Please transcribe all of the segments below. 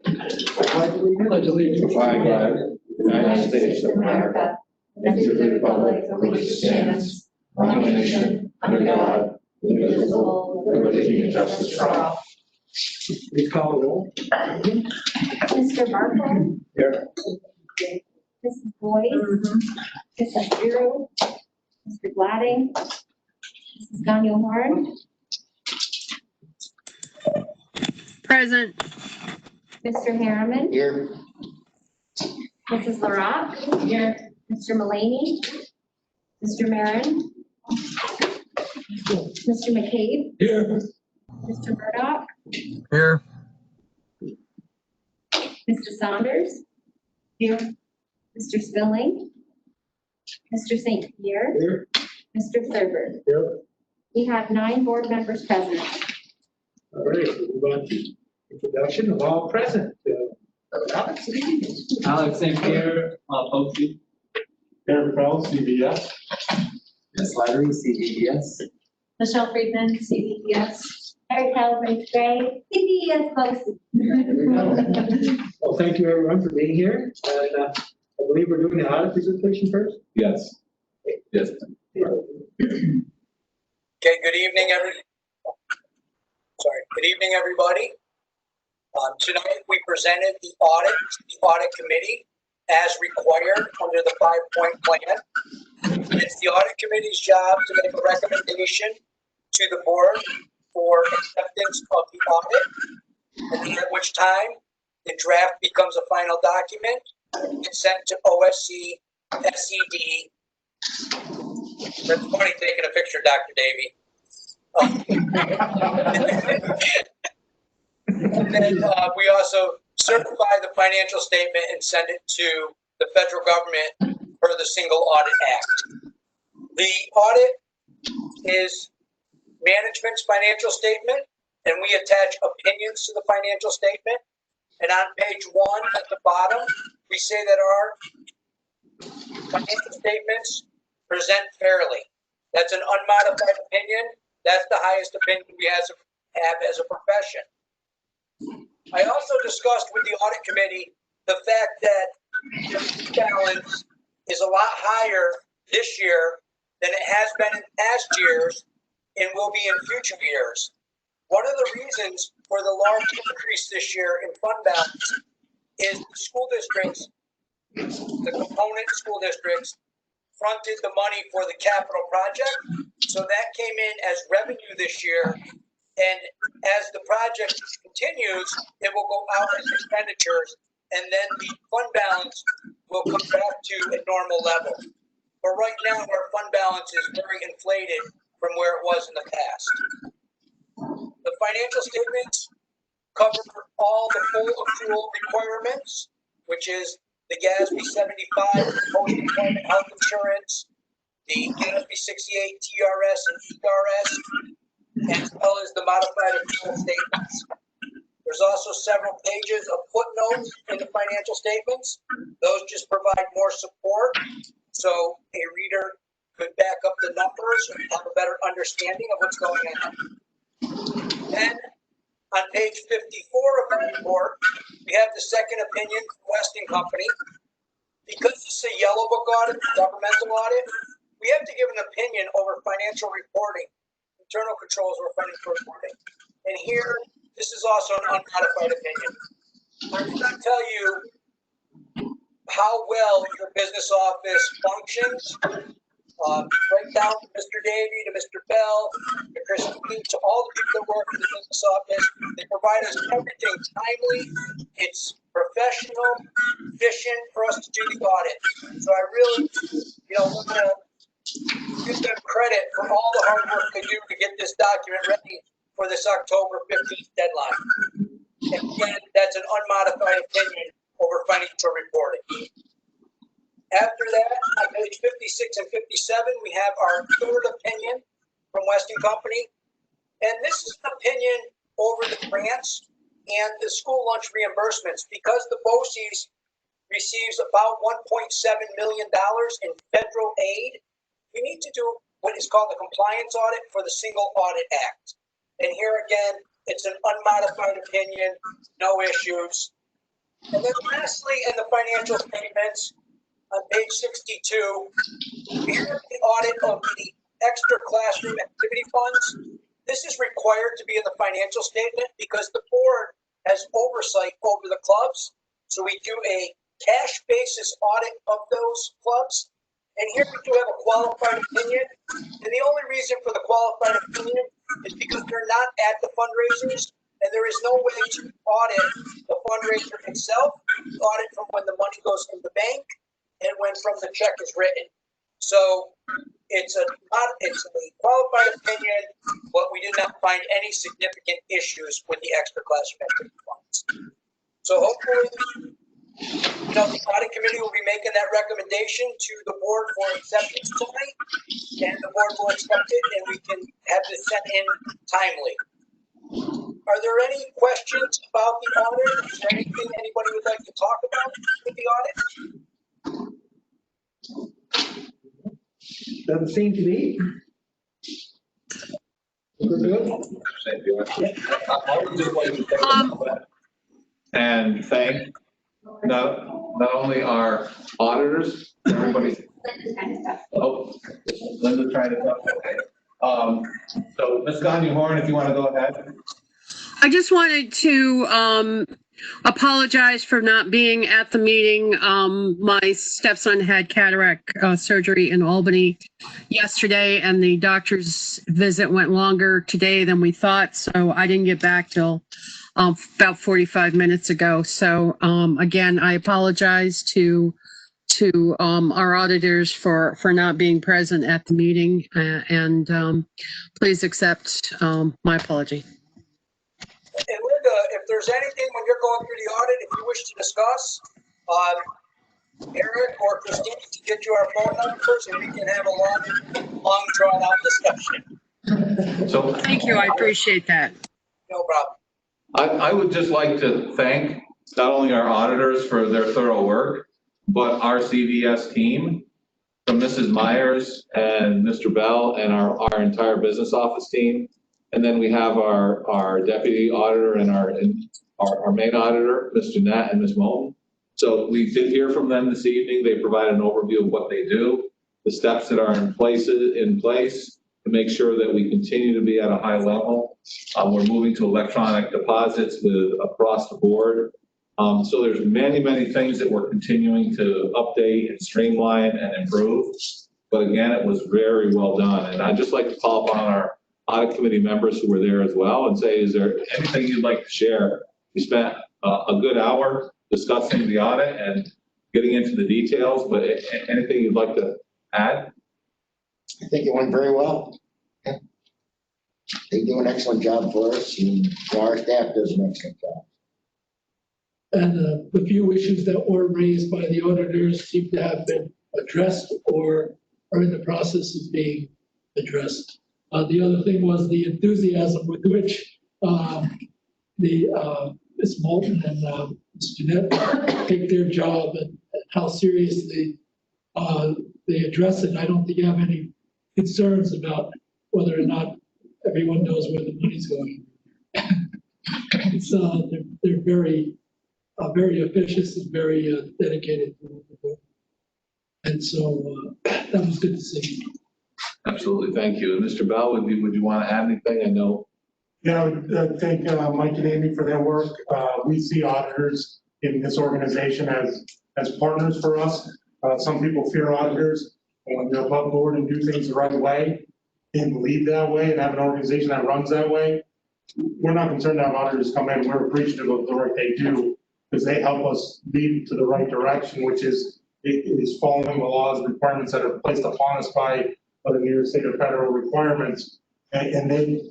Pledge allegiance to the flag of the United States of America and to the republic for which it stands, one nation, under God, indivisible, with liberty and justice for all. Please call the roll. Mr. Markle? Here. Mrs. Boyce? Mrs. Zero? Mr. Gladding? Mrs. Daniel Horn? Present. Mr. Harriman? Here. Mrs. LaRock? Here. Mr. Mullaney? Mr. Marin? Mr. McCabe? Here. Mr. Murdoch? Here. Mr. Saunders? Here. Mr. Spilling? Mr. St. Pierre? Here. Mr. Thurber? Here. We have 9 board members present. All right, we'll move on to introduction of all present. Alex St. Pierre, Posey. Aaron Crowell, CVES. Ms. Slattery, CVES. Michelle Friedman, CVES. Eric Calvin Gray, CVES Posey. Well, thank you everyone for being here. And I believe we're doing the audit presentation first. Yes. Yes. Okay, good evening, everybody. Tonight we presented the audit committee as required under the 5-point plan. It's the audit committee's job to make a recommendation to the board for acceptance of the audit, and at which time the draft becomes a final document and sent to OSC, SED. That's funny taking a picture, Dr. Davey. And then we also certify the financial statement and send it to the federal government per the Single Audit Act. The audit is management's financial statement, and we attach opinions to the financial statement. And on page 1 at the bottom, we say that our financial statements present fairly. That's an unmodified opinion. That's the highest opinion we have as a profession. I also discussed with the audit committee the fact that the balance is a lot higher this year than it has been in past years and will be in future years. One of the reasons for the large increase this year in fund balance is the school districts, the component school districts, fronted the money for the capital project. So that came in as revenue this year. And as the project continues, it will go out as expenditures, and then the fund balance will come back to a normal level. But right now, our fund balance is very inflated from where it was in the past. The financial statements cover all the full accrual requirements, which is the GASB 75, post-employment health insurance, the GASB 68 TRS and ERS, as well as the modified accrual statements. There's also several pages of footnotes in the financial statements. Those just provide more support, so a reader could back up the numbers and have a better understanding of what's going on. Then on page 54 of the report, we have the second opinion from Weston Company. Because this is a yellow book audit, governmental audit, we have to give an opinion over financial reporting, internal controls over financial reporting. And here, this is also an unmodified opinion. I cannot tell you how well your business office functions, right down to Mr. Davey, to Mr. Bell, to Christine, to all the people that work in the business office. They provide us everything timely. It's professional, efficient for us to do the audit. So I really, want to give them credit for all the hard work they do to get this document ready for this October 15th deadline. And again, that's an unmodified opinion over financial reporting. After that, on page 56 and 57, we have our third opinion from Weston Company. And this is an opinion over the grants and the school lunch reimbursements. Because the BOCES receives about $1.7 million in federal aid, we need to do what is called the compliance audit for the Single Audit Act. And here again, It's an unmodified opinion, no issues. And then lastly, in the financial statements, on page 62, here the audit of the extra classroom activity funds. This is required to be in the financial statement because the board has oversight over the clubs. So we do a cash basis audit of those clubs. And here we do have a qualified opinion. And the only reason for the qualified opinion is because they're not at the fundraisers. And there is no way to audit the fundraiser itself, audit from when the money goes from the bank and when from the check is written. So it's a qualified opinion, but we did not find any significant issues with the extra classroom activity funds. So hopefully, the audit committee will be making that recommendation to the board for acceptance tonight, and the board will accept it, and we can have this sent in timely. Are there any questions about the audit? Is there anything anybody would like to talk about with the audit? Doesn't seem to be. We're good? I would just like to take a moment and thank not only our auditors, everybody. Oh, Linda's trying to talk, okay. So Ms. Gagne-Horn, if you want to go ahead. I just wanted to apologize for not being at the meeting. My stepson had cataract surgery in Albany yesterday, and the doctor's visit went longer today than we thought, so I didn't get back till about 45 minutes ago. So again, I apologize to our auditors for not being present at the meeting, and please accept my apology. And Linda, if there's anything when you're going through the audit, if you wish to discuss, Eric or Christine can get you our phone numbers and we can have a long drawn out discussion. So Thank you. I appreciate that. No problem. I would just like to thank not only our auditors for their thorough work, but our CVES team, from Mrs. Myers and Mr. Bell and our entire business office team. And then we have our deputy auditor and our main auditor, Mr. Nat and Ms. Moulton. So we did hear from them this evening. They provided an overview of what they do, the steps that are in place to make sure that we continue to be at a high level. We're moving to electronic deposits across the board. So there's many things that we're continuing to update and streamline and improve. But again, it was very well done. And I'd just like to call upon our audit committee members who were there as well and say, is there anything you'd like to share? We spent a good hour discussing the audit and getting into the details, but anything you'd like to add? I think it went very well. Yeah. They do an excellent job for us, and our staff does an excellent job. And the few issues that were raised by the auditors seem to have been addressed or are in the process of being addressed. The other thing was the enthusiasm with which Ms. Moulton and Ms. Jeanette take their job and how seriously they address it. I don't think you have any concerns about whether or not everyone knows where the money's going. It's, they're very officious and very dedicated to what they're doing. And so that was good to see. Absolutely, thank you. And Mr. Bell, would you want to add anything? I know. Yeah, I would thank Mike and Amy for their work. We see auditors in this organization as partners for us. Some people fear auditors when they're above board and do things the right way and lead that way and have an organization that runs that way. We're not concerned to have auditors come in. We're appreciative of the work they do because they help us lead to the right direction, which is following the laws and requirements that are placed upon us by the New York State or federal requirements. And they,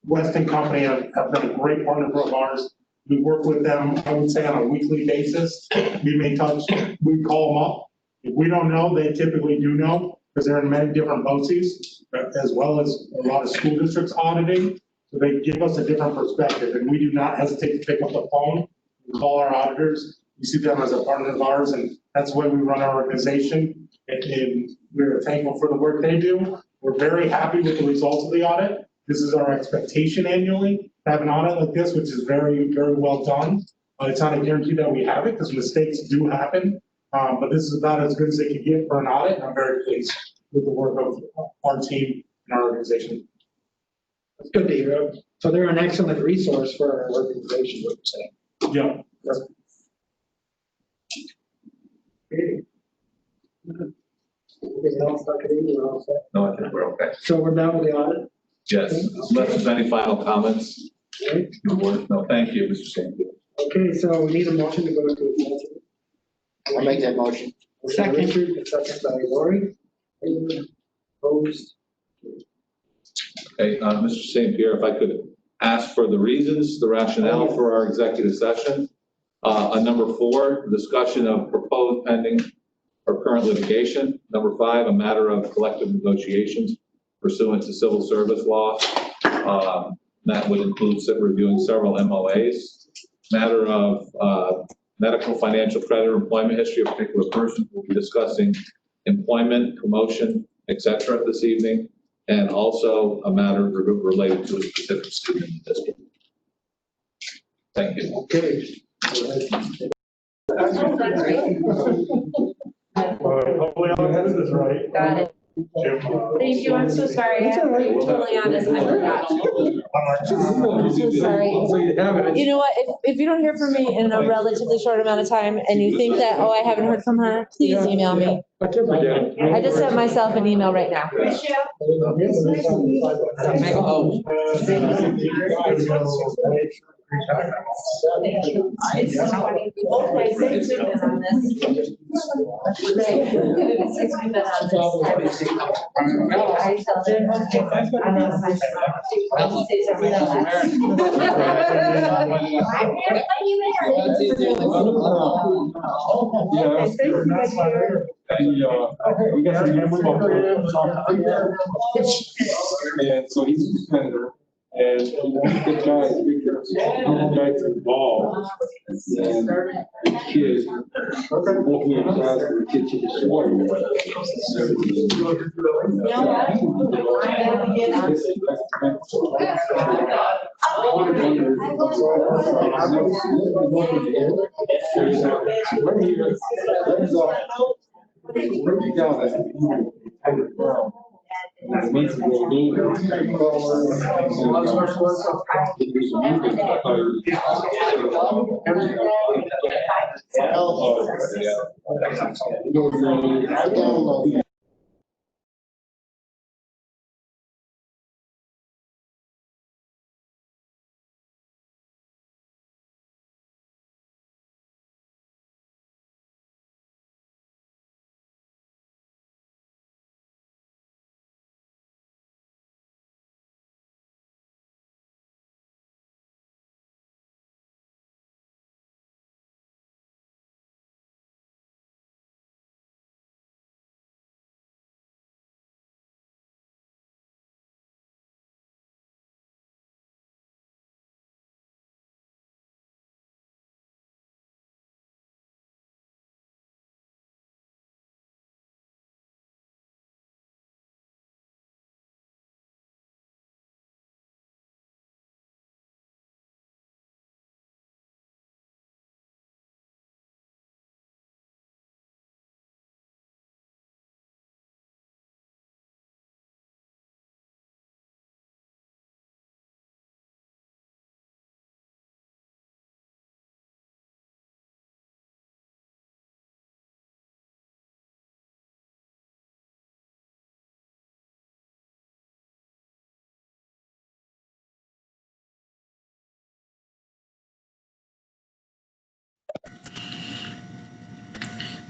Weston Company have been a great partner of ours. We work with them, I would say, on a weekly basis. We call them up. If we don't know, they typically do know because they're in many different BOCES, as well as a lot of school districts auditing. So they give us a different perspective, and we do not hesitate to pick up the phone and call our auditors. We see them as a partner of ours, and that's the way we run our organization. And we're thankful for the work they do. We're very happy with the results of the audit. This is our expectation annually, to have an audit like this, which is very, very well done. It's not a guarantee that we have it, because mistakes do happen, but this is about as good as they can get for an audit. I'm very pleased with the work of our team and our organization. That's good to hear. So they're an excellent resource for our organization, would you say? Yeah. Okay. Anything else, Dr. Eby, we're all set? No, I think we're okay. So we're done with the audit? Yes, unless there's any final comments. Okay. No, thank you, Mr. St. Okay, so we need a motion to go to executive. I'll make that motion. Second. Richard, second by Lori. Anyone opposed? Okay, Mr. St. Pierre, if I could ask for the reasons, the rationale for our executive session. On number 4, discussion of proposed pending or current litigation. Number 5, a matter of collective negotiations pursuant to civil service law. That would include reviewing several MOAs. Matter of medical, financial, credit, or employment history of a particular person. We'll be discussing employment, promotion, etc. this evening. And also a matter related to a specific student in the district. Thank you. Okay. Hopefully all that is right. Got it. Thank you, I'm so sorry. I have to be totally honest, I forgot. I'm so sorry. So you have it. You know what, if you don't hear from me in a relatively short amount of time and you think that, oh, I haven't heard from her, please email me. I can forget. I just sent myself an email right now. We got some new and so he's a suspender. And he wants to get guys involved. And the kids, hopefully in class, the kids should be sworn.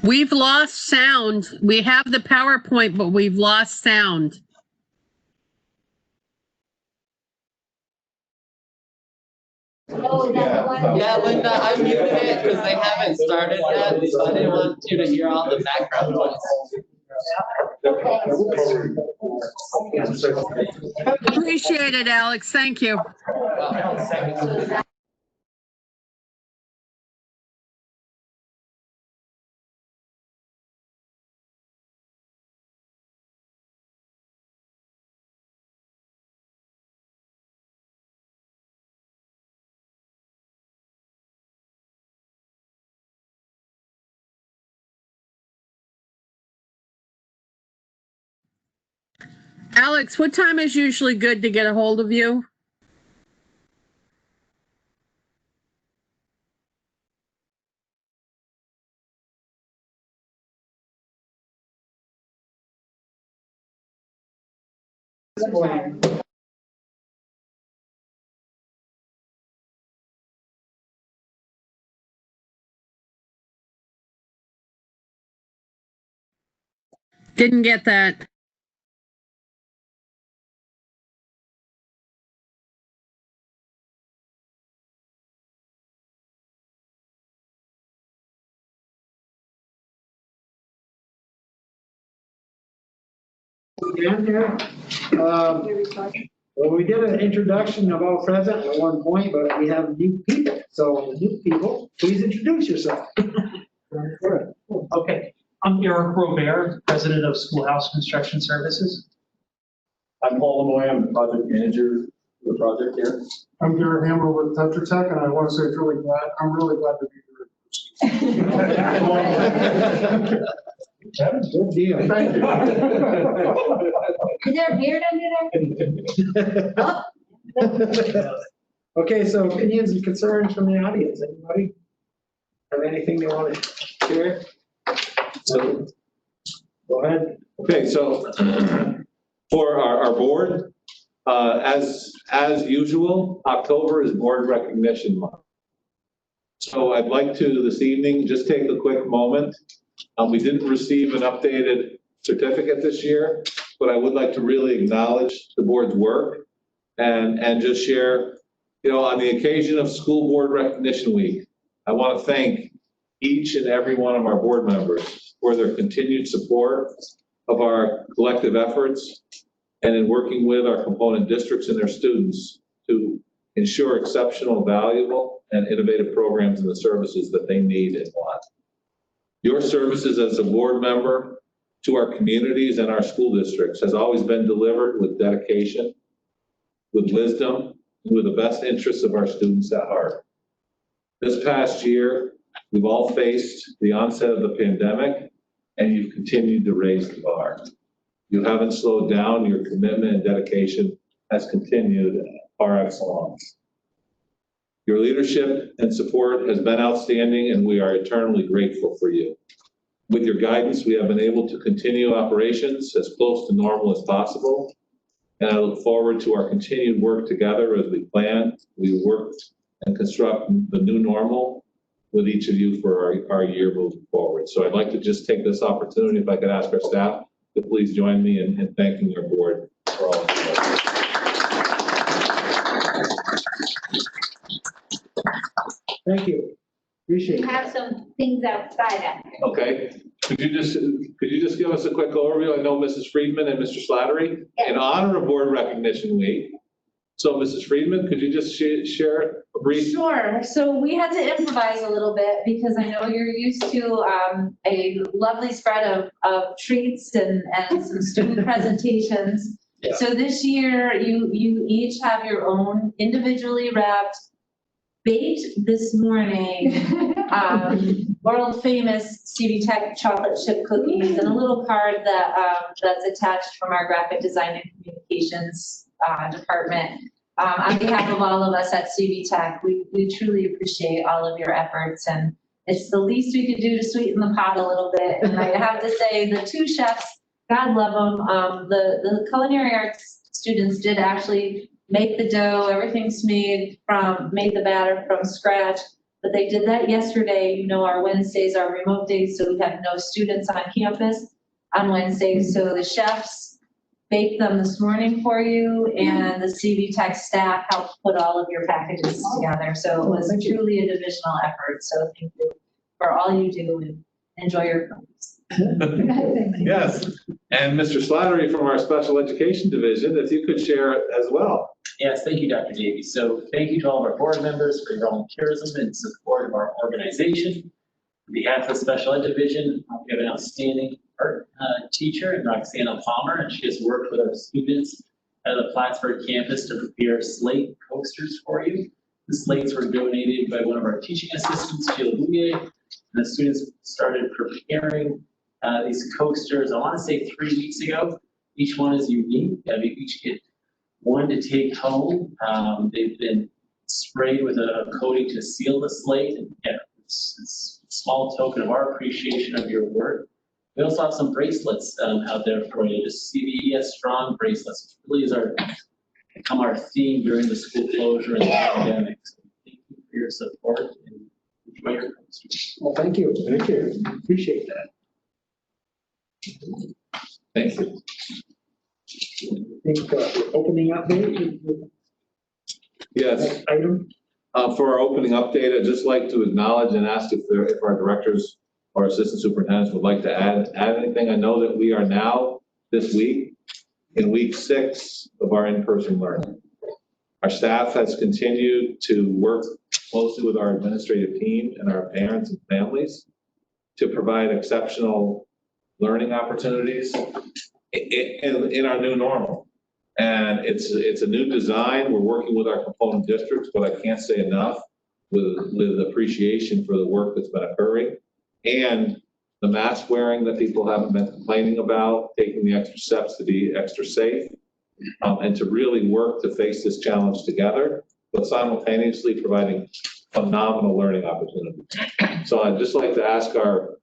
We've lost sound. We have the PowerPoint, but we've lost sound. Oh, that's one. Yeah, Linda, I muted it because they haven't started yet, so I didn't want you to hear all the background noise. Appreciate it, Alex. Thank you. Alex, what time is usually good to get a hold of you? Didn't get that. Dan here. Well, we did an introduction of all present at one point, but we have new people. So new people, please introduce yourself. Okay, I'm Eric Robert, President of Schoolhouse Construction Services. I'm Paul Lemoy, I'm the project manager for the project here. I'm Garrett Hammer with Tetra Tech, and I want to say I'm really glad to be here. Good deal. Thank you. Is there a beard under there? Okay, so opinions and concerns from the audience. Anybody have anything they want to share? Go ahead. Okay, so for our board, as usual, October is Board Recognition Month. So I'd like to this evening just take a quick moment. We didn't receive an updated certificate this year, but I would like to really acknowledge the board's work and just share, on the occasion of School Board Recognition Week, I want to thank each and every one of our board members for their continued support of our collective efforts and in working with our component districts and their students to ensure exceptional, valuable, and innovative programs and the services that they need and want. Your services as a board member to our communities and our school districts has always been delivered with dedication, with wisdom, and with the best interests of our students at heart. This past year, we've all faced the onset of the pandemic, and you've continued to raise the bar. You haven't slowed down. Your commitment and dedication has continued par excellence. Your leadership and support has been outstanding, and we are eternally grateful for you. With your guidance, we have been able to continue operations as close to normal as possible, and I look forward to our continued work together as we plan, we work, and construct the new normal with each of you for our year moving forward. So I'd like to just take this opportunity, if I could ask our staff to please join me in thanking our board for all of you. Thank you. Appreciate We it. have some things outside out there. Okay, could you just give us a quick overview? I know Mrs. Friedman and Mr. Slattery, in honor of Board Recognition Week. So Mrs. Friedman, could you just share a brief? Sure. So we had to improvise a little bit because I know you're used to a lovely spread of treats and some student presentations. Yeah. So this year, you each have your own individually wrapped, baked this morning, world famous CV Tech chocolate chip cookies and a little card that's attached from our graphic design and communications department. On behalf of all of us at CV Tech, we truly appreciate all of your efforts, and it's the least we could do to sweeten the pot a little bit. And I have to say, the two chefs, God love them, the culinary arts students did actually make the dough. Everything's made the batter from scratch, but they did that yesterday. Our Wednesdays are remote days, so we have no students on campus on Wednesdays. So the chefs baked them this morning for you, and the CV Tech staff helped put all of your packages together. So it was truly a divisional effort. So thank you for all you do, and enjoy your cookies. Yes, and Mr. Slattery from our Special Education Division, if you could share it as well. Yes, thank you, Dr. Davies. So thank you to all of our board members for your volunteerism and support of our organization. On behalf of the Special Ed Division, we have an outstanding art teacher, Roxana Palmer, and she has worked with our students at the Plattsburgh campus to prepare slate coasters for you. The slates were donated by one of our teaching assistants, Sheila Bouvier, and the students started preparing these coasters, I want to say 3 weeks ago. Each one is unique. We each get one to take home. They've been sprayed with a coating to seal the slate. And yeah, it's a small token of our appreciation of your work. We also have some bracelets out there for you, the CVES Strong bracelets, which really is become our theme during the school closure and the pandemic. So thank you for your support and enjoy your concert. Well, thank you. Thank you. Appreciate that. Thank you. I think opening update. Yes. Next item. For our opening update, I'd just like to acknowledge and ask if our directors or assistant superintendents would like to add anything. I know that we are now, this week, in week 6 of our in-person learning. Our staff has continued to work closely with our administrative team and our parents and families to provide exceptional learning opportunities in our new normal. And it's a new design. We're working with our component districts, but I can't say enough with appreciation for the work that's been occurring and the mask wearing that people haven't been complaining about, taking the extra steps to be extra safe, and to really work to face this challenge together, but simultaneously providing phenomenal learning opportunities. So I'd just like to ask our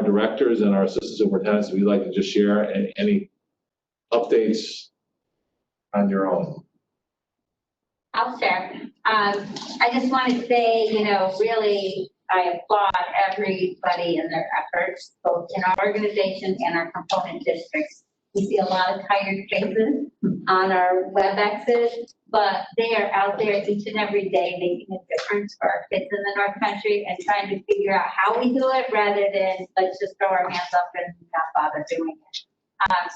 directors and our assistant superintendents if you'd like to just share any updates on your own. I'll share. I just want to say, really, I applaud everybody in their efforts, both in our organization and our component districts. We see a lot of tired faces on our WebExes, but they are out there each and every day making a difference for our kids in the North Country and trying to figure out how we do it rather than let's just throw our hands up and not bother doing it.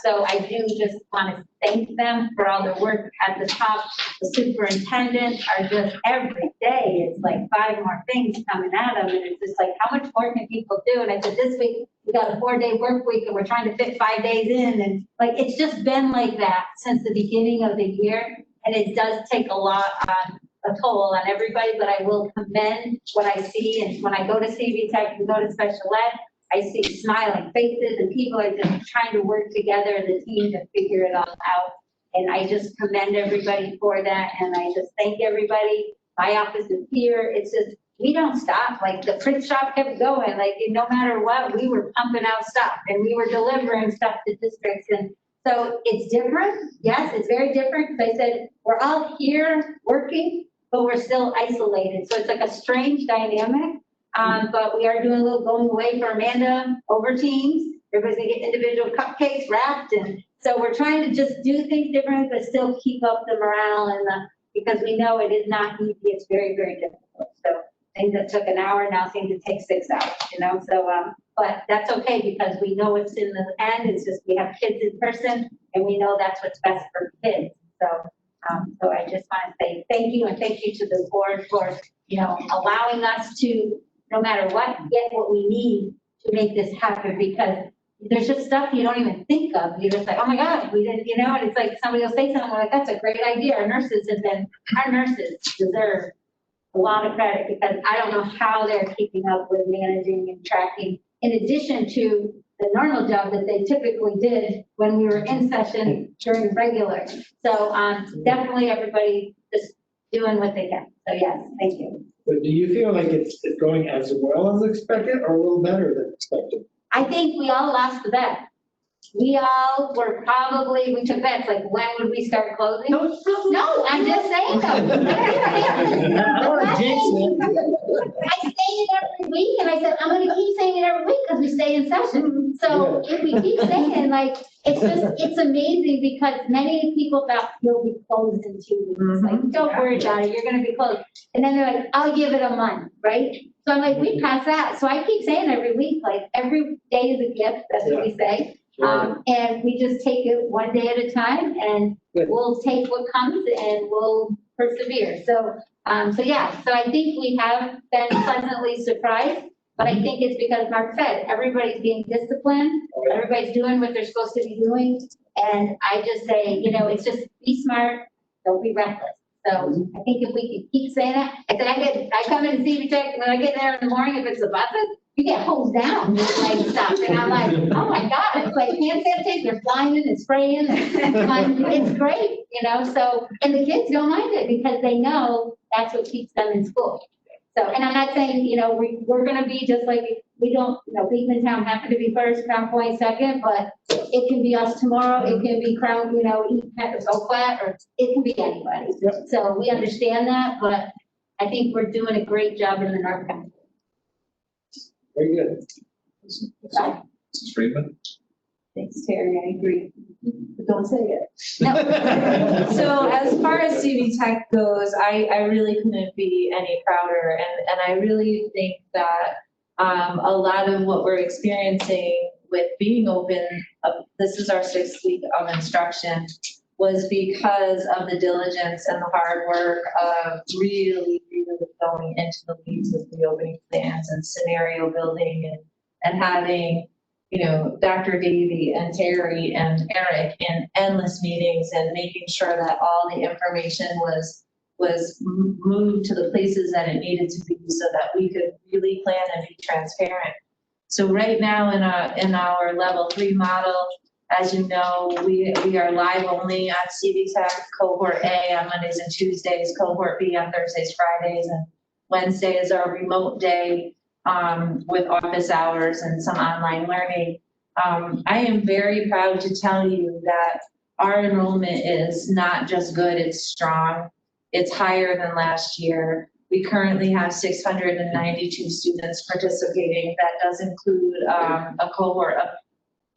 So I do just want to thank them for all the work at the top. The superintendents are just every day, it's like 5 more things coming at them. And it's just like, how much more can people do? And I said, this week, we got a 4-day work week and we're trying to fit 5 days in. And like, it's just been like that since the beginning of the year. And it does take a lot on a toll on everybody, but I will commend what I see. And when I go to CV Tech and go to special ed, I see smiling faces and people are just trying to work together as a team to figure it all out. And I just commend everybody for that. And I just thank everybody. My office is here. It's just, we don't stop. Like the print shop kept going. Like no matter what, we were pumping out stuff and we were delivering stuff to districts. And so it's different. Yes, it's very different. Because I said, we're all here working, but we're still isolated. So it's like a strange dynamic. But we are doing a little going away for Amanda over Teams. Everybody's gonna get individual cupcakes wrapped. And so we're trying to just do things different, but still keep up the morale and because we know it is not easy. It's very, very difficult. So things that took an hour now seem to take 6 hours, So, but that's okay because we know it's in the end. It's just, we have kids in person and we know that's what's best for kids. So, so I just want to say thank you and thank you to the board for, allowing us to, no matter what, get what we need to make this happen because there's just stuff you don't even think of. You're just like, oh my God, we didn't, and it's like somebody will say something, we're like, that's a great idea. Our nurses deserve a lot of credit because I don't know how they're keeping up with managing and tracking in addition to the normal job that they typically did when we were in session during regular. So definitely everybody just doing what they can. So yes, thank you. But do you feel like it's going as well as expected or a little better than expected? I think we all lost the bet. We all were we took bets, like when would we start closing? No, I'm just saying though. I say it every week and I said, I'm gonna keep saying it every week because we stay in session. So if we keep saying it's amazing because many people thought you'll be closed in 2 weeks. Like, don't worry about it, you're gonna be closed. And then they're like, I'll give it a month, right? So I'm like, we passed that. So I keep saying every week, like every day is a gift, that's what we say. Sure. And we just take it one day at a time and we'll take what comes and we'll persevere. So, so I think we have been pleasantly surprised, but I think it's because Mark said, everybody's being disciplined, everybody's doing what they're supposed to be doing. And I just say, it's just be smart, don't be reckless. So I think if we can keep saying that, I come in to CV Tech when I get there in the morning, if it's the buses, you get hosed down, like stuff, and I'm like, oh my God, it's like hand sanitation, you're flying and spraying, and it's great, so, and the kids don't mind it because they know that's what keeps them in school. So, and I'm not saying, we're gonna be just like, we don't, Beekman Town happen to be first, Crown Point second, but it can be us tomorrow, it can be Crown, East Pet or Oak Flat, or it can be anybody. So we understand that, but I think we're doing a great job in the North County. Very good. Mrs. Friedman? Thanks, Terry, I agree. But don't say it. No. So as far as CV Tech goes, I really couldn't be any prouder. And I really think that a lot of what we're experiencing with being open, this is our 6th week of instruction, was because of the diligence and the hard work of really going into the weeds with the opening plans and scenario building and having, Dr. Davey and Terry and Eric in endless meetings and making sure that all the information was moved to the places that it needed to be so that we could really plan and be transparent. So right now in our level 3 model, as you know, we are live only on CV Tech, cohort A on Mondays and Tuesdays, cohort B on Thursdays, Fridays, and Wednesday is our remote day with office hours and some online learning. I am very proud to tell you that our enrollment is not just good, it's strong. It's higher than last year. We currently have 692 students participating. That does include a cohort of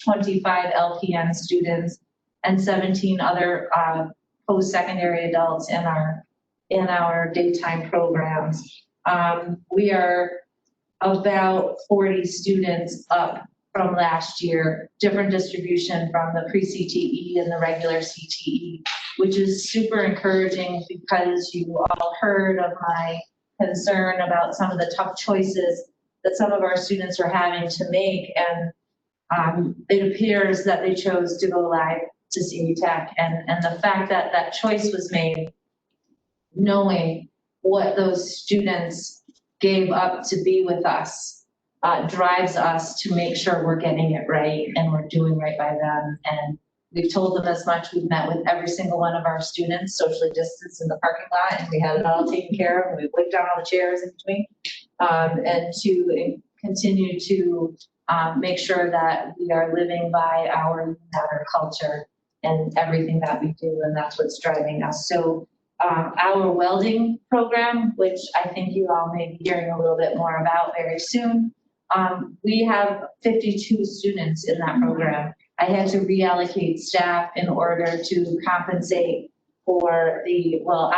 25 LPN students and 17 other post-secondary adults in our daytime programs. We are about 40 students up from last year, different distribution from the pre-CTE and the regular CTE, which is super encouraging because you all heard of my concern about some of the tough choices that some of our students are having to make. And it appears that they chose to go live to CV Tech, and the fact that that choice was made, knowing what those students gave up to be with us, drives us to make sure we're getting it right and we're doing right by them. And we've told them as much. We've met with every single one of our students, socially distanced in the parking lot, and we had it all taken care of. And we wiped down all the chairs in between, and to continue to make sure that we are living by our culture and everything that we do, and that's what's driving us. So our welding program, which I think you all may be hearing a little bit more about very soon, we have 52 students in that program. I had to reallocate staff in order to compensate for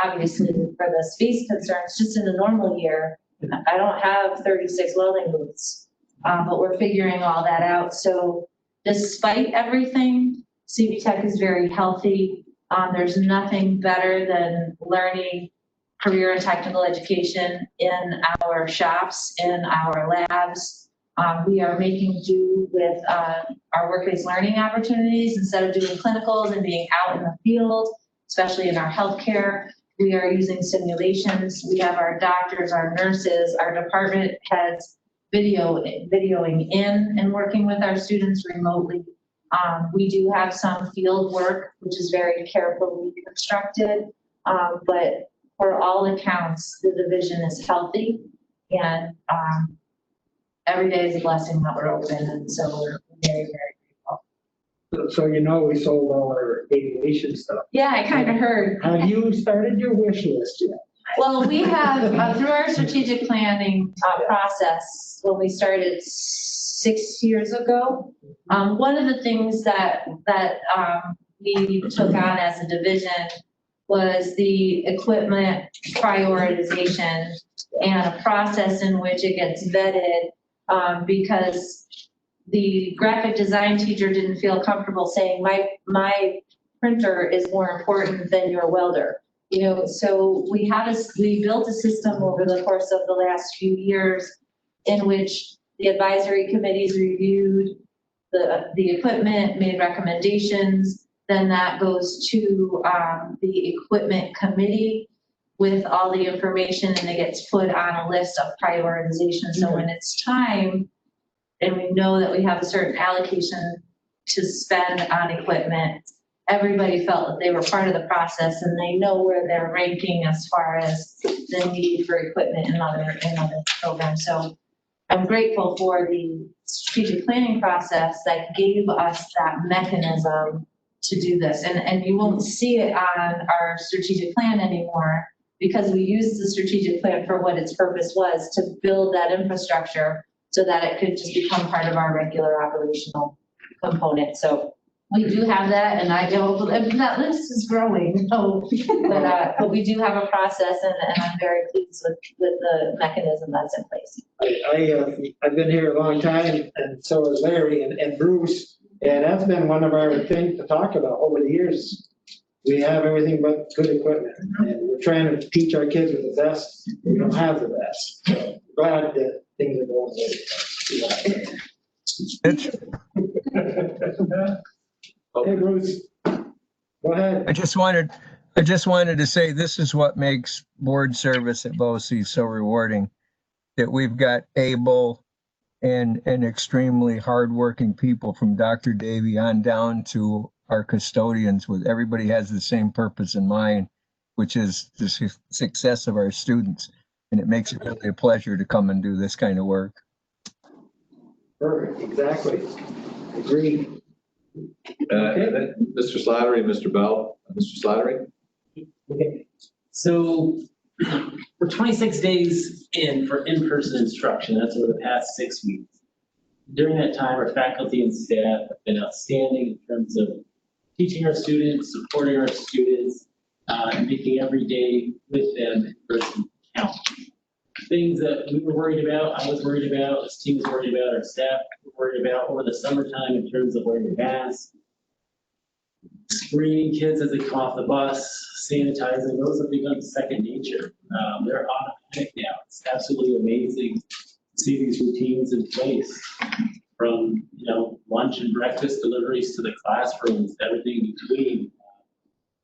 obviously for the space concerns. Just in the normal year, I don't have 36 welding booths. But we're figuring all that out. So despite everything, CV Tech is very healthy. There's nothing better than learning career and technical education in our shops, in our labs. We are making do with our work-based learning opportunities instead of doing clinicals and being out in the field, especially in our healthcare. We are using simulations. We have our doctors, our nurses, our department heads videoing in and working with our students remotely. We do have some field work, which is very carefully constructed, but for all accounts, the division is healthy, and every day is a blessing that we're open, and so we're very, very grateful. So we sold all our aviation stuff. Yeah, I kind of heard. Have you started your wish list yet? Well, we have, through our strategic planning process, when we started 6 years ago, one of the things that we took on as a division was the equipment prioritization and a process in which it gets vetted, because the graphic design teacher didn't feel comfortable saying my printer is more important than your welder. So we built a system over the course of the last few years in which the advisory committees reviewed the equipment, made recommendations, then that goes to the equipment committee. with all the information and it gets put on a list of prioritization. So when it's time and we know that we have a certain allocation to spend on equipment, everybody felt that they were part of the process and they know where they're ranking as far as the need for equipment and other programs. So I'm grateful for the strategic planning process that gave us that mechanism to do this. And you won't see it on our strategic plan anymore because we used the strategic plan for what its purpose was, to build that infrastructure so that it could just become part of our regular operational component. So we do have that, and that list is growing, so, but we do have a process, and I'm very pleased with the mechanism that's in place. I've been here a long time, and so is Larry and Bruce, and that's been one of our things to talk about over the years. We have everything but good equipment, and we're trying to teach our kids with the best. We don't have the best. So glad that things are going well. Hey, Bruce, go ahead. I just wanted to say this is what makes board service at BOCES so rewarding, that we've got able and extremely hardworking people from Dr. Davy on down to our custodians. With everybody has the same purpose in mind, which is the success of our students. And it makes it really a pleasure to come and do this kind of work. Perfect, exactly. Agreed. Mr. Slattery, Mr. Bell. Mr. Slattery? Okay. So we're 26 days in for in-person instruction. That's over the past 6 weeks. During that time, our faculty and staff have been outstanding in terms of teaching our students, supporting our students, and making every day with them in person count. Things that we were worried about, I was worried about, this team was worried about, our staff were worried about over the summertime in terms of wearing masks, screening kids as they come off the bus, sanitizing, those have become second nature. They're automatic now. It's absolutely amazing to see these routines in place, from lunch and breakfast deliveries to the classrooms, everything between.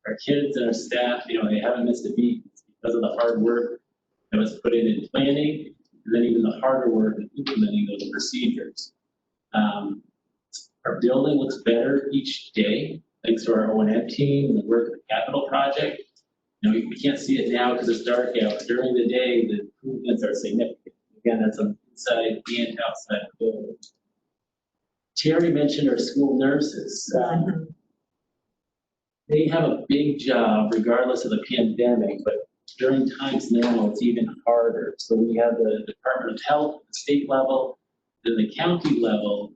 Our kids and our staff, they haven't missed a beat because of the hard work that was put in planning, and then even the harder work in implementing those procedures. Our building looks better each day, thanks to our O&M team and the work of the capital project. We can't see it now because it's dark out. During the day, the improvements are significant. Again, that's on inside and outside the building. Terry mentioned our school nurses. They have a big job regardless of the pandemic, but during times now, it's even harder. So we have the Department of Health, the state level, then the county level.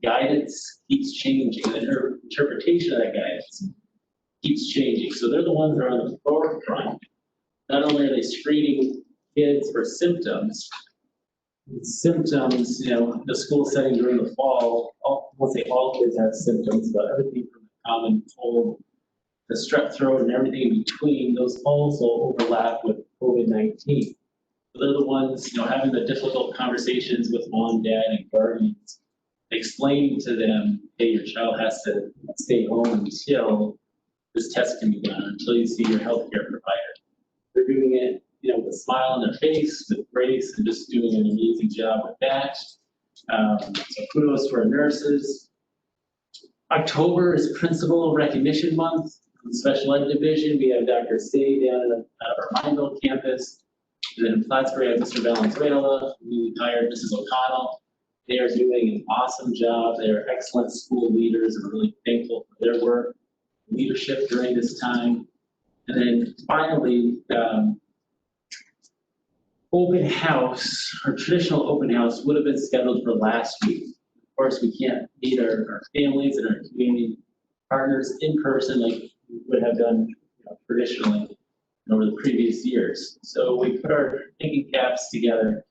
Guidance keeps changing, and her interpretation of that guidance keeps changing. So they're the ones that are on the forefront. Not only are they screening kids for symptoms, the school setting during the fall, we'll say all kids have symptoms, but everything from the common cold, the strep throat, and everything in between, those also overlap with COVID-19. So they're the ones, having the difficult conversations with mom, dad, and guardians, explaining to them, hey, your child has to stay home until this test can be done, until you see your healthcare provider. They're doing it, with a smile on their face, with grace, and just doing an amazing job with that. So kudos to our nurses. October is Principal Recognition Month. In the Special Ed Division, we have Dr. Stay down at our Mineville campus. And then in Plattsburgh, I have Mr. Valenzuela. We hired Mrs. O'Connell. They are doing an awesome job. They are excellent school leaders, and really thankful for their work, leadership during this time. And then finally, open house, our traditional open house would have been scheduled for last week. Of course, we can't meet our families and our community partners in person like we would have done traditionally over the previous years. So we put our thinking caps together,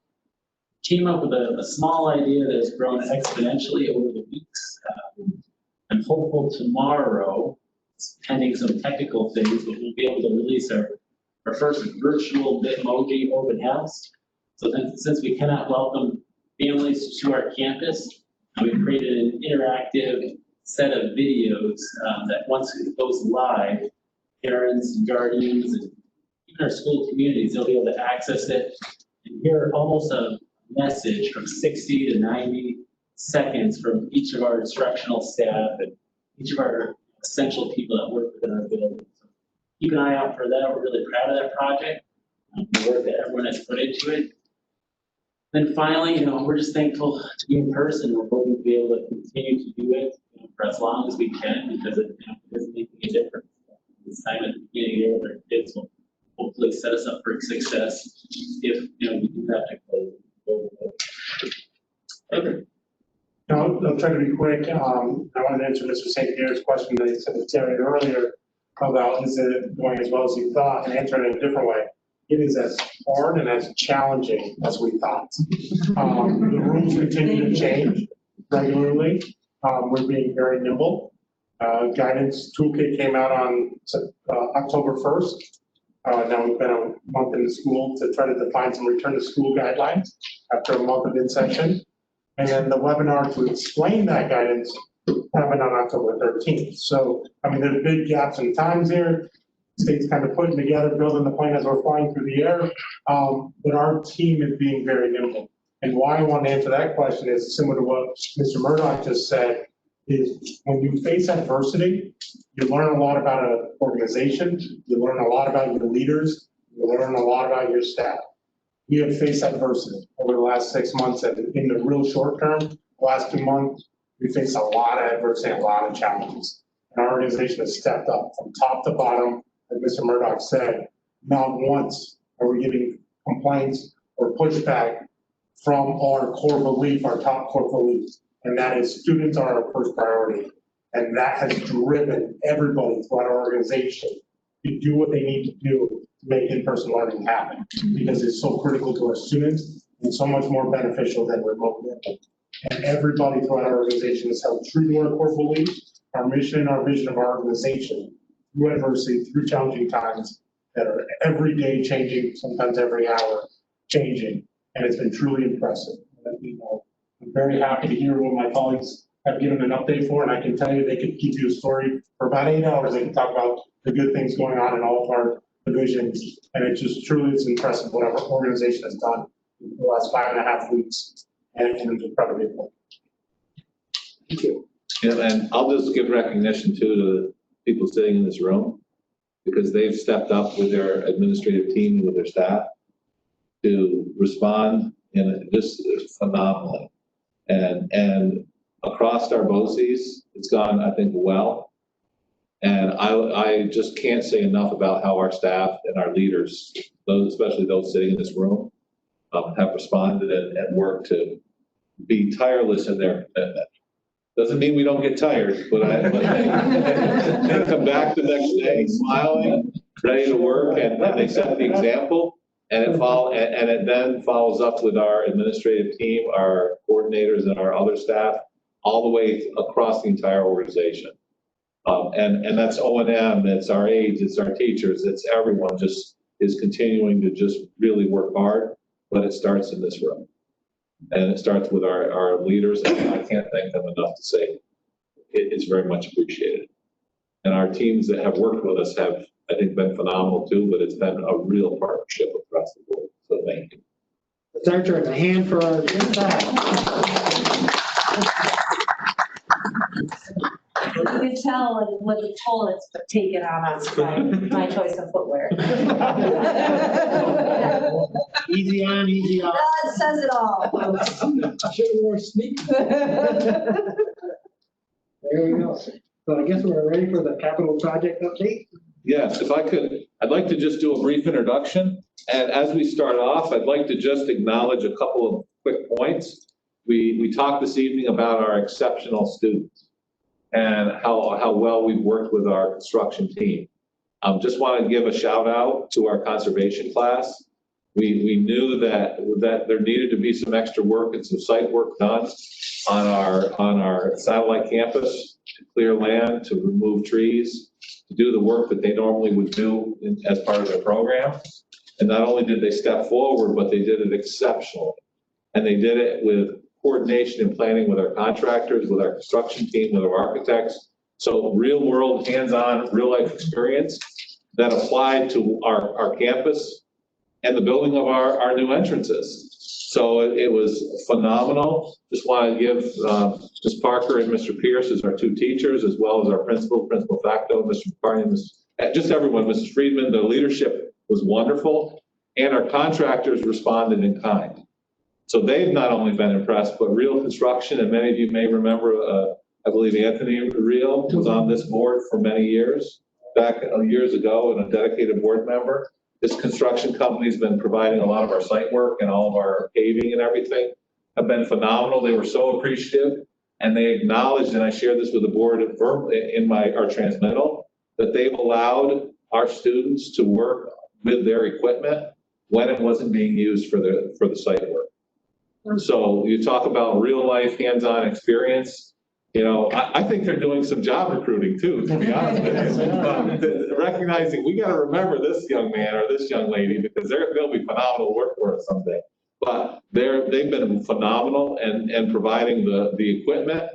came up with a small idea that has grown exponentially over the weeks. I'm hopeful tomorrow, pending some technical things, but we'll be able to release our first virtual Bitmoji open house. So since we cannot welcome families to our campus, we created an interactive set of videos that once it goes live, parents, guardians, and even our school communities, they'll be able to access it and hear almost a message from 60 to 90 seconds from each of our instructional staff and each of our essential people that work within our building. So keep an eye out for that. We're really proud of that project, the work that everyone has put into it. Then finally, we're just thankful to be in person. We're hoping to be able to continue to do it for as long as we can because it is making a difference. This time at the beginning of the year with our kids will hopefully set us up for success if we do have to close. Okay. I'll try to be quick. I wanted to answer Mr. St. Pierre's question that he said to Terry earlier about is it going as well as you thought, and answer it in a different way. It is as hard and as challenging as we thought. The rules continue to change regularly. We're being very nimble. Guidance toolkit came out on October 1st. Now we've been a month in the school to try to define some return to school guidelines after a month of in-session. And then the webinar to explain that guidance happened on October 13th. So, there's big gaps in times here. State's kind of putting together, building the plan as we're flying through the air. But our team is being very nimble. And why I want to answer that question is similar to what Mr. Murdoch just said, is when you face adversity, you learn a lot about an organization, you learn a lot about your leaders, you learn a lot about your staff. We have faced adversity over the last 6 months, and in the real short term, the last 2 months, we faced a lot of adversity and a lot of challenges. And our organization has stepped up from top to bottom, as Mr. Murdoch said. Not once are we getting complaints or pushback from our core belief, our top core belief, and that is students are our first priority. And that has driven everybody throughout our organization to do what they need to do to make in-person learning happen, because it's so critical to our students and so much more beneficial than remote learning. And everybody throughout our organization has held true to our core beliefs, our mission, our vision of our organization, through adversity, through challenging times that are every day changing, sometimes every hour changing. And it's been truly impressive. I'm very happy to hear what my colleagues have given an update for, and I can tell you they could keep you a story for about 8 hours. They can talk about the good things going on in all of our divisions, and it's impressive what our organization has done in the last 5.5 weeks, and it's incredible. Thank you. Yeah, and I'll just give recognition to the people sitting in this room, because they've stepped up with their administrative team, with their staff, to respond in just phenomenally. And across our BOCES, it's gone, I think, well. And I just can't say enough about how our staff and our leaders, especially those sitting in this room, have responded and worked to be tireless in their commitment. Doesn't mean we don't get tired, but they come back the next day smiling, ready to work, and they set the example. And it then follows up with our administrative team, our coordinators, and our other staff, all the way across the entire organization. And that's O&M, it's our aides, it's our teachers, it's everyone just is continuing to just really work hard, but it starts in this room. And it starts with our leaders, and I can't thank them enough to say it's very much appreciated. And our teams that have worked with us have, I think, been phenomenal too, but it's been a real partnership across the board. So thank you. Let's enter in a hand for our staff. You can tell what the toll it's taken on us by my choice of footwear. Easy on, easy off. That says it all. I should have worn sneakers. There we go. So I guess we're ready for the capital project update. Yes, if I could, I'd like to just do a brief introduction. And as we start off, I'd like to just acknowledge a couple of quick points. We talked this evening about our exceptional students and how well we've worked with our construction team. Just want to give a shout out to our conservation class. We knew that there needed to be some extra work and some site work done on our satellite campus to clear land, to remove trees, to do the work that they normally would do as part of their program. And not only did they step forward, but they did it exceptionally. And they did it with coordination and planning with our contractors, with our construction team, with our architects. So real world, hands-on, real life experience. that applied to our campus and the building of our new entrances. So it was phenomenal. Just want to give Ms. Parker and Mr. Pierce as our two teachers, as well as our principal facto, Mr. McCartney, just everyone, Mrs. Friedman. The leadership was wonderful, and our contractors responded in kind. So they've not only been impressed, but Real Construction, and many of you may remember, I believe Anthony Real was on this board for many years, back years ago, and a dedicated board member. This construction company's been providing a lot of our site work and all of our paving and everything, have been phenomenal. They were so appreciative, and they acknowledged, and I shared this with the board in our transmittal, that they've allowed our students to work with their equipment when it wasn't being used for the site work. So you talk about real life hands-on experience. You know, I think they're doing some job recruiting too, to be honest with you. Recognizing we got to remember this young man or this young lady, because they'll be phenomenal work for us someday. But they've been phenomenal and providing the equipment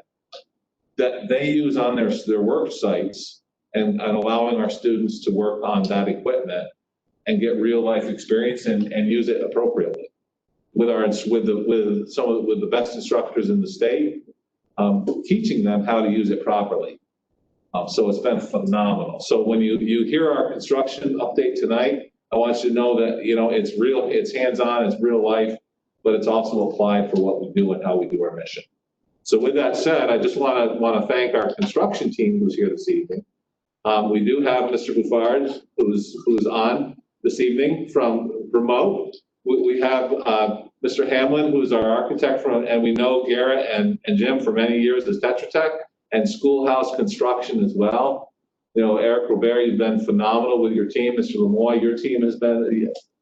that they use on their work sites and allowing our students to work on that equipment and get real life experience and use it appropriately with the best instructors in the state. Teaching them how to use it properly. So it's been phenomenal. So when you hear our construction update tonight, I want you to know that, you know, it's real, it's hands-on, it's real life, but it's also applied for what we do and how we do our mission. So with that said, I just want to thank our construction team who's here this evening. We do have Mr. Bouffard, who's on this evening from remote. We have Mr. Hamlin, who's our architect and we know Garrett and Jim for many years as Tetra Tech and Schoolhouse Construction as well. You know, Eric Robert, you've been phenomenal with your team. Mr. Lemoy,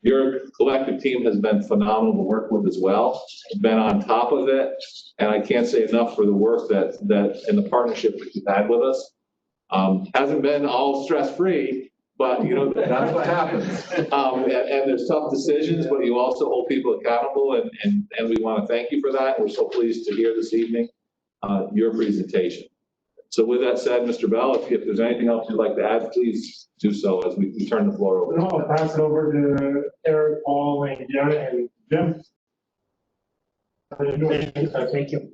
your collective team has been phenomenal to work with as well. You've been on top of it. And I can't say enough for the work that and the partnership that you've had with us. Hasn't been all stress-free, but you know, that's what happens. And there's tough decisions, but you also hold people accountable, and we want to thank you for that. We're so pleased to hear this evening your presentation. So with that said, Mr. Bell, if there's anything else you'd like to add, please do so as we turn the floor over. No, I'll pass it over to Eric, Paul, and Jim. Thank you.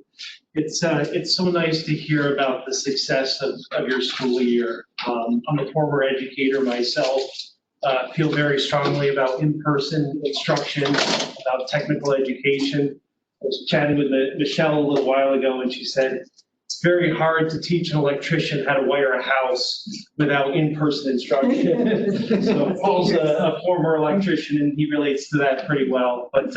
It's so nice to hear about the success of your school year. I'm a former educator myself, feel very strongly about in-person instruction, about technical education. I was chatting with Michelle a little while ago, and she said, it's very hard to teach an electrician how to wire a house without in-person instruction. So Paul's a former electrician, and he relates to that pretty well. But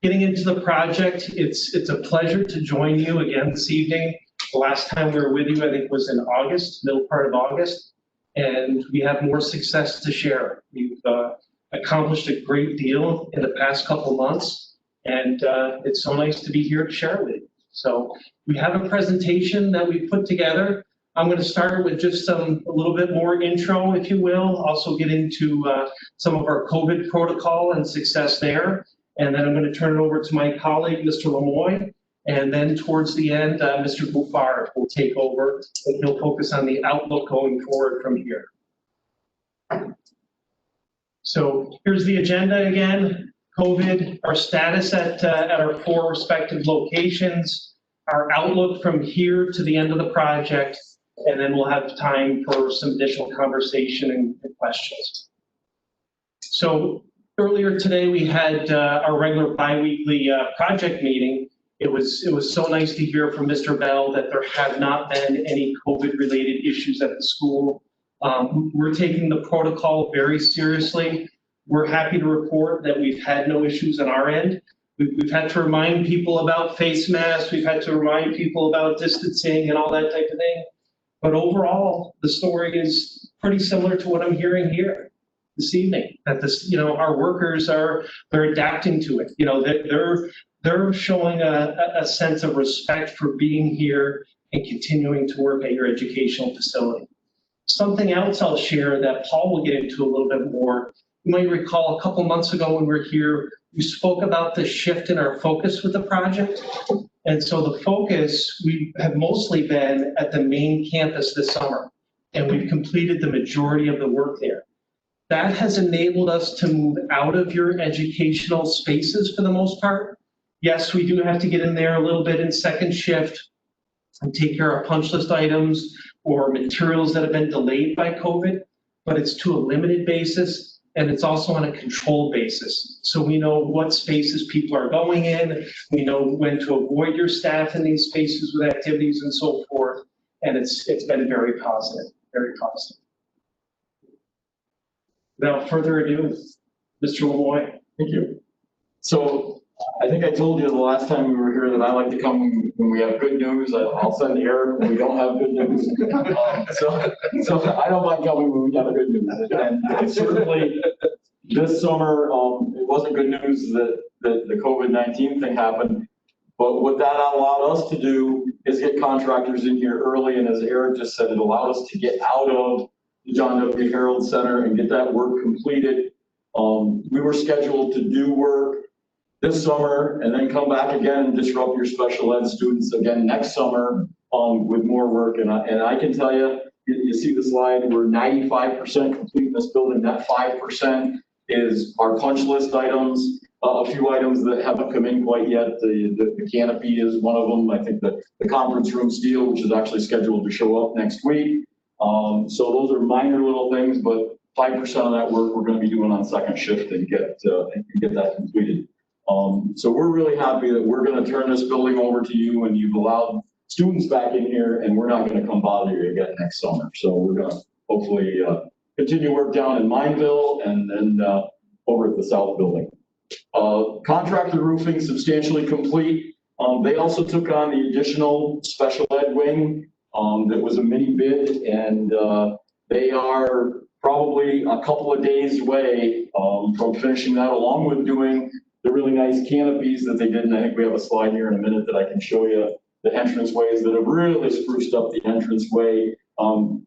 getting into the project, it's a pleasure to join you again this evening. The last time we were with you, I think, was in August, middle part of August, and we have more success to share. We've accomplished a great deal in the past couple months, and it's so nice to be here to share with you. So we have a presentation that we put together. I'm going to start with just a little bit more intro, if you will, also get into some of our COVID protocol and success there. And then I'm going to turn it over to my colleague, Mr. Lemoy. And then towards the end, Mr. Bouffard will take over, and he'll focus on the outlook going forward from here. So here's the agenda again. COVID, our status at our 4 respective locations, our outlook from here to the end of the project, and then we'll have time for some additional conversation and questions. So earlier today, we had our regular bi-weekly project meeting. It was so nice to hear from Mr. Bell that there have not been any COVID-related issues at the school. We're taking the protocol very seriously. We're happy to report that we've had no issues on our end. We've had to remind people about face masks. We've had to remind people about distancing and all that type of thing. But overall, the story is pretty similar to what I'm hearing here this evening, that our workers they're adapting to it. You know, they're showing a sense of respect for being here and continuing to work at your educational facility. Something else I'll share that Paul will get into a little bit more. You might recall a couple months ago when we were here, we spoke about the shift in our focus with the project. And so the focus, we have mostly been at the main campus this summer. and we've completed the majority of the work there. That has enabled us to move out of your educational spaces for the most part. Yes, we do have to get in there a little bit in second shift and take care of punch list items or materials that have been delayed by COVID, but it's to a limited basis, and it's also on a controlled basis. So we know what spaces people are going in, we know when to avoid your staff in these spaces with activities and so forth, and it's been very positive, very positive. Without further ado, Mr. Lemoy. Thank you. So I think I told you the last time we were here that I like to come when we have good news. I'll send Eric when we don't have good news. So I don't mind coming when we have good news. And certainly this summer, it wasn't good news that the COVID-19 thing happened. But what that allowed us to do is get contractors in here early. And as Eric just said, it allowed us to get out of the John W. Harold Center and get that work completed. We were scheduled to do work this summer and then come back again and disrupt your special ed students again next summer with more work. And I can tell you, you see the slide, we're 95% complete in this building. That 5% is our punch list items. A few items that haven't come in quite yet. The Canopy is one of them. I think the conference room steel, which is actually scheduled to show up next week. So those are minor little things, but 5% of that work we're going to be doing on second shift and get that completed. So we're really happy that we're going to turn this building over to you, and you've allowed students back in here, and we're not going to come bother you again next summer. So we're going to hopefully continue work down in Mineville and then over at the South building. Contractor roofing substantially complete. They also took on the additional special ed wing that was a mini bid, and they are probably a couple of days away from finishing that, along with doing the really nice canopies that they did. And I think we have a slide here in a minute that I can show you the entranceways that have really spruced up the entranceway,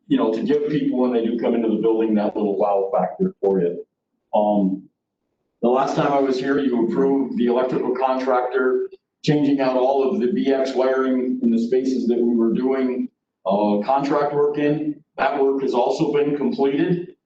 you know, to give people when they do come into the building that little wow factor for you. The last time I was here, you approved the electrical contractor changing out all of the BX wiring in the spaces that we were doing contract work in. That work has also been completed.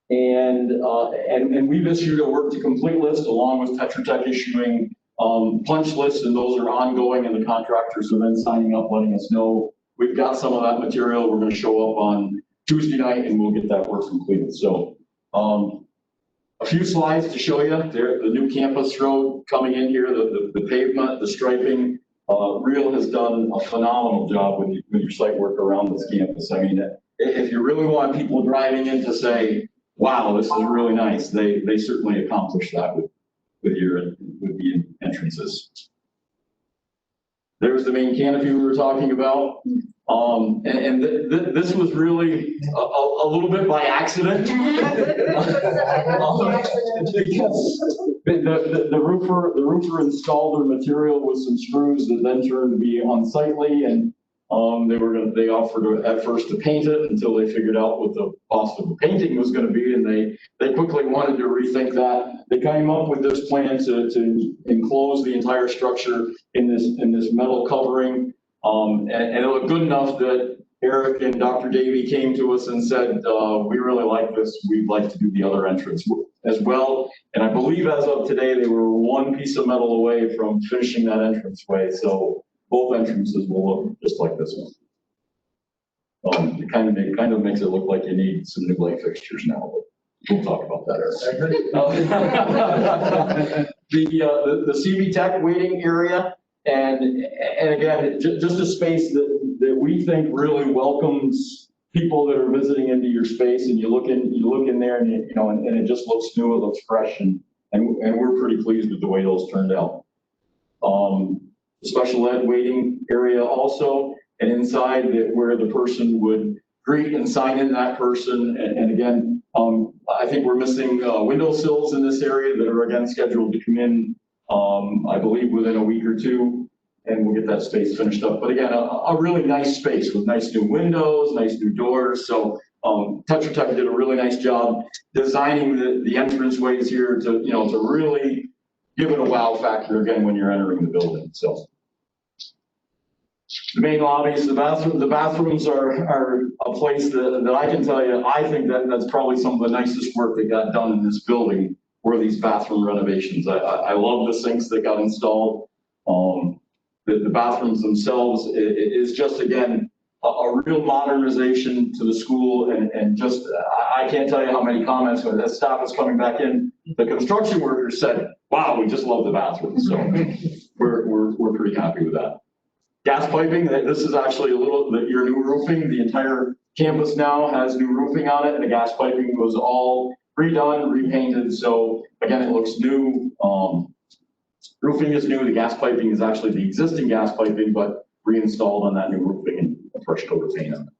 And we've issued a work to complete list along with Tetra Tech issuing punch lists, and those are ongoing, and the contractors are then signing up, letting us know we've got some of that material. We're going to show up on Tuesday night and we'll get that work completed. So a few slides to show you there, the new campus road coming in here, the pavement, the striping. Real has done a phenomenal job with your site work around this campus. I mean, if you really want people driving in to say, wow, this is really nice, they certainly accomplished that with the entrances. There's the main canopy we were talking about. This was really a little bit by accident. Because the roofer installed their material with some screws that then turned to be unsightly, and they offered at first to paint it until they figured out what the cost of the painting was going to be, and they quickly wanted to rethink that. They came up with this plan to enclose the entire structure in this metal covering, and it looked good enough that Eric and Dr. Davey came to us and said, we really like this. We'd like to do the other entrance as well. And I believe as of today, they were one piece of metal away from finishing that entranceway. So both entrances will look just like this one. It kind of makes it look like you need some new light fixtures now, but we'll talk about that, Eric. The CV Tech waiting area. And again, just a space that we think really welcomes people that are visiting into your space, and you look in there and and it just looks new, it looks fresh, and we're pretty pleased with the way those turned out. The special ed waiting area also, and inside where the person would greet and sign in that person. And again, I think we're missing windowsills in this area that are again scheduled to come in, I believe within a week or two, and we'll get that space finished up. But again, a really nice space with nice new windows, nice new doors. So Tetra Tech did a really nice job designing the entranceways here to really give it a wow factor again when you're entering the building. So The main lobbies, the bathrooms are a place that I can tell you, I think that's probably some of the nicest work that got done in this building were these bathroom renovations. I love the sinks that got installed. The bathrooms themselves is just, again, a real modernization to the school, and just, I can't tell you how many comments when that staff was coming back in, the construction workers said, wow, we just love the bathrooms. So we're pretty happy with that. Gas piping, this is actually your new roofing. The entire campus now has new roofing on it, and the gas piping was all redone, repainted. So again, it looks new. Roofing is new. The gas piping is actually the existing gas piping, but reinstalled on that new roofing and a fresh coat of paint on it.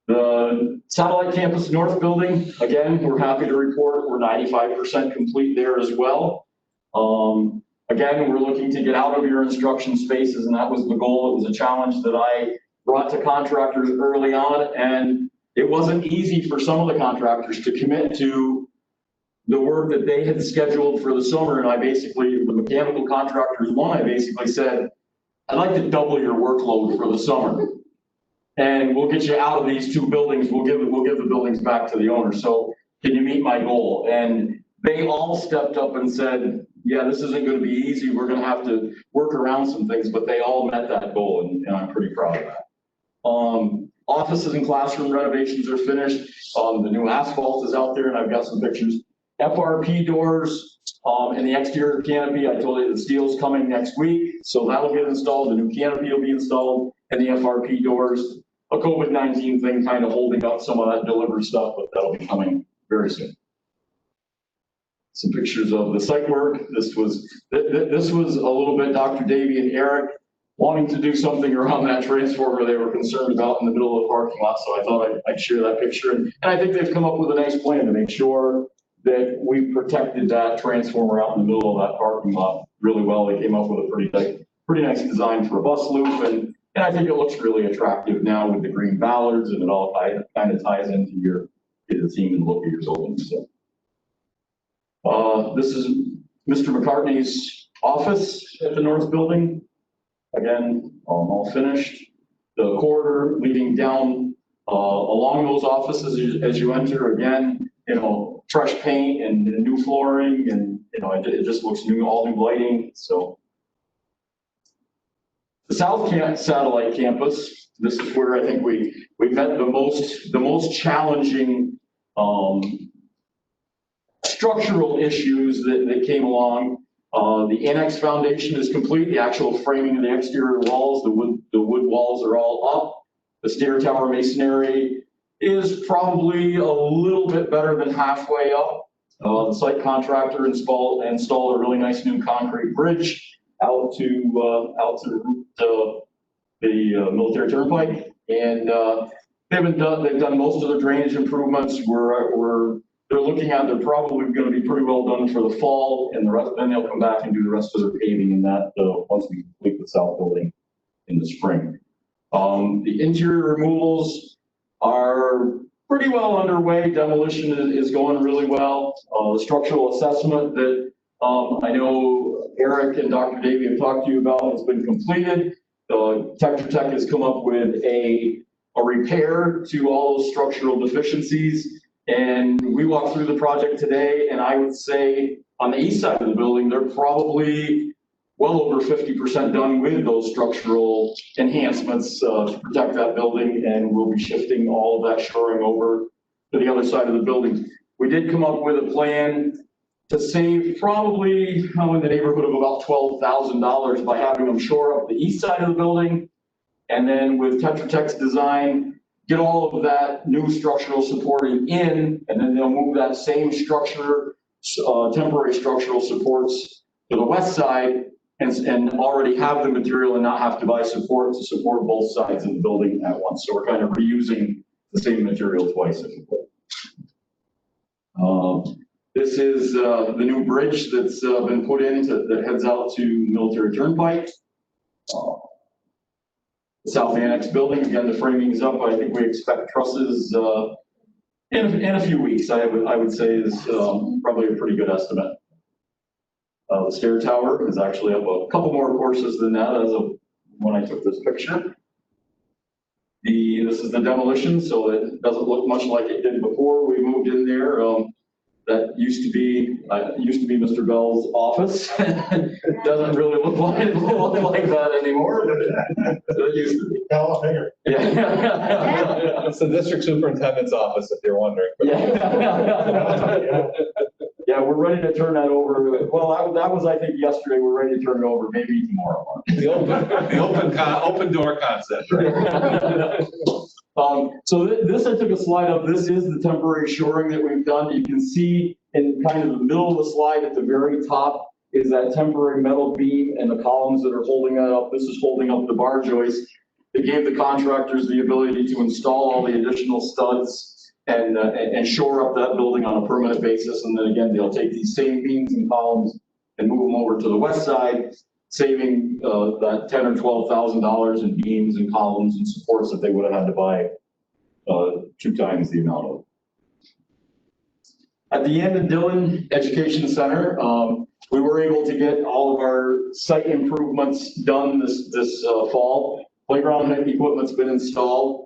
The satellite campus north building, again, we're happy to report we're 95% complete there as well. Again, we're looking to get out of your instruction spaces, and that was the goal. It was a challenge that I brought to contractors early on, and it wasn't easy for some of the contractors to commit to the work that they had scheduled for the summer. And I basically, the mechanical contractors one, I basically said, I'd like to double your workload for the summer, and we'll get you out of these two buildings. We'll give the buildings back to the owner. So can you meet my goal? And they all stepped up and said, yeah, this isn't going to be easy. We're going to have to work around some things, but they all met that goal, and I'm pretty proud of that. Offices and classroom renovations are finished. The new asphalt is out there, and I've got some pictures. FRP doors and the exterior canopy, I told you the steel's coming next week, so that'll get installed. The new canopy will be installed, and the FRP doors. A COVID-19 thing kind of holding up some of that delivery stuff, but that'll be coming very soon. Some pictures of the site work. This was a little bit Dr. Davey and Eric wanting to do something around that transformer they were concerned about in the middle of the parking lot. So I thought I'd share that picture. And I think they've come up with a nice plan to make sure that we protected that transformer out in the middle of that parking lot really well. They came up with a pretty nice design for a bus loop. And I think it looks really attractive now with the green ballards, and it all kind of ties into the theme and look of your building. So. This is Mr. McCartney's office at the north building. Again, all finished. The corridor leading down along those offices as you enter, again, fresh paint and new flooring, and it just looks new, all new lighting. So the South Satellite Campus, this is where I think we've had the most challenging structural issues that came along. The annex foundation is complete. The actual framing of the exterior walls, the wood walls are all up. The stair tower masonry is probably a little bit better than halfway up. The site contractor installed a really nice new concrete bridge out to the military turnpike, and they've done most of the drainage improvements. They're looking at, they're probably going to be pretty well done for the fall, and then they'll come back and do the rest of their paving in that once we complete the south building in the spring. The interior removals are pretty well underway. Demolition is going really well. The structural assessment that I know Eric and Dr. Davey have talked to you about has been completed. Tetra Tech has come up with a repair to all those structural deficiencies. And we walked through the project today, and I would say on the east side of the building, they're probably well over 50% done with those structural enhancements to protect that building, and we'll be shifting all of that shoring over to the other side of the building. We did come up with a plan to save probably in the neighborhood of about $12,000 by having them shore up the east side of the building, and then with Tetra Tech's design, get all of that new structural supporting in, and then they'll move that same structure, temporary structural supports to the west side, and already have the material and not have to buy support to support both sides of the building at once. So we're kind of reusing the same material twice, if you will. This is the new bridge that's been put in that heads out to Military Turnpike. South Annex building, again, the framing is up. I think we expect trusses in a few weeks. I would say is probably a pretty good estimate. The stair tower is actually up a couple more courses than that as of when I took this picture. This is the demolition, so it doesn't look much like it did before we moved in there. That used to be Mr. Bell's office. It doesn't really look like that anymore, but it used to be. Yeah. It's the district superintendent's office, if you're wondering. Yeah. Yeah, we're ready to turn that over. Well, that was, I think, yesterday. We're ready to turn it over maybe tomorrow. The open door concept, right? So this I took a slide of. This is the temporary shoring that we've done. You can see in kind of the middle of the slide at the very top is that temporary metal beam and the columns that are holding that up. This is holding up the bar joist. They gave the contractors the ability to install all the additional studs and shore up that building on a permanent basis. And then again, they'll take these same beams and columns and move them over to the west side, saving that $10,000 or $12,000 in beams and columns and supports that they would have had to buy 2 times the amount of. At the end of Dillon Education Center, we were able to get all of our site improvements done this fall. Playground equipment's been installed.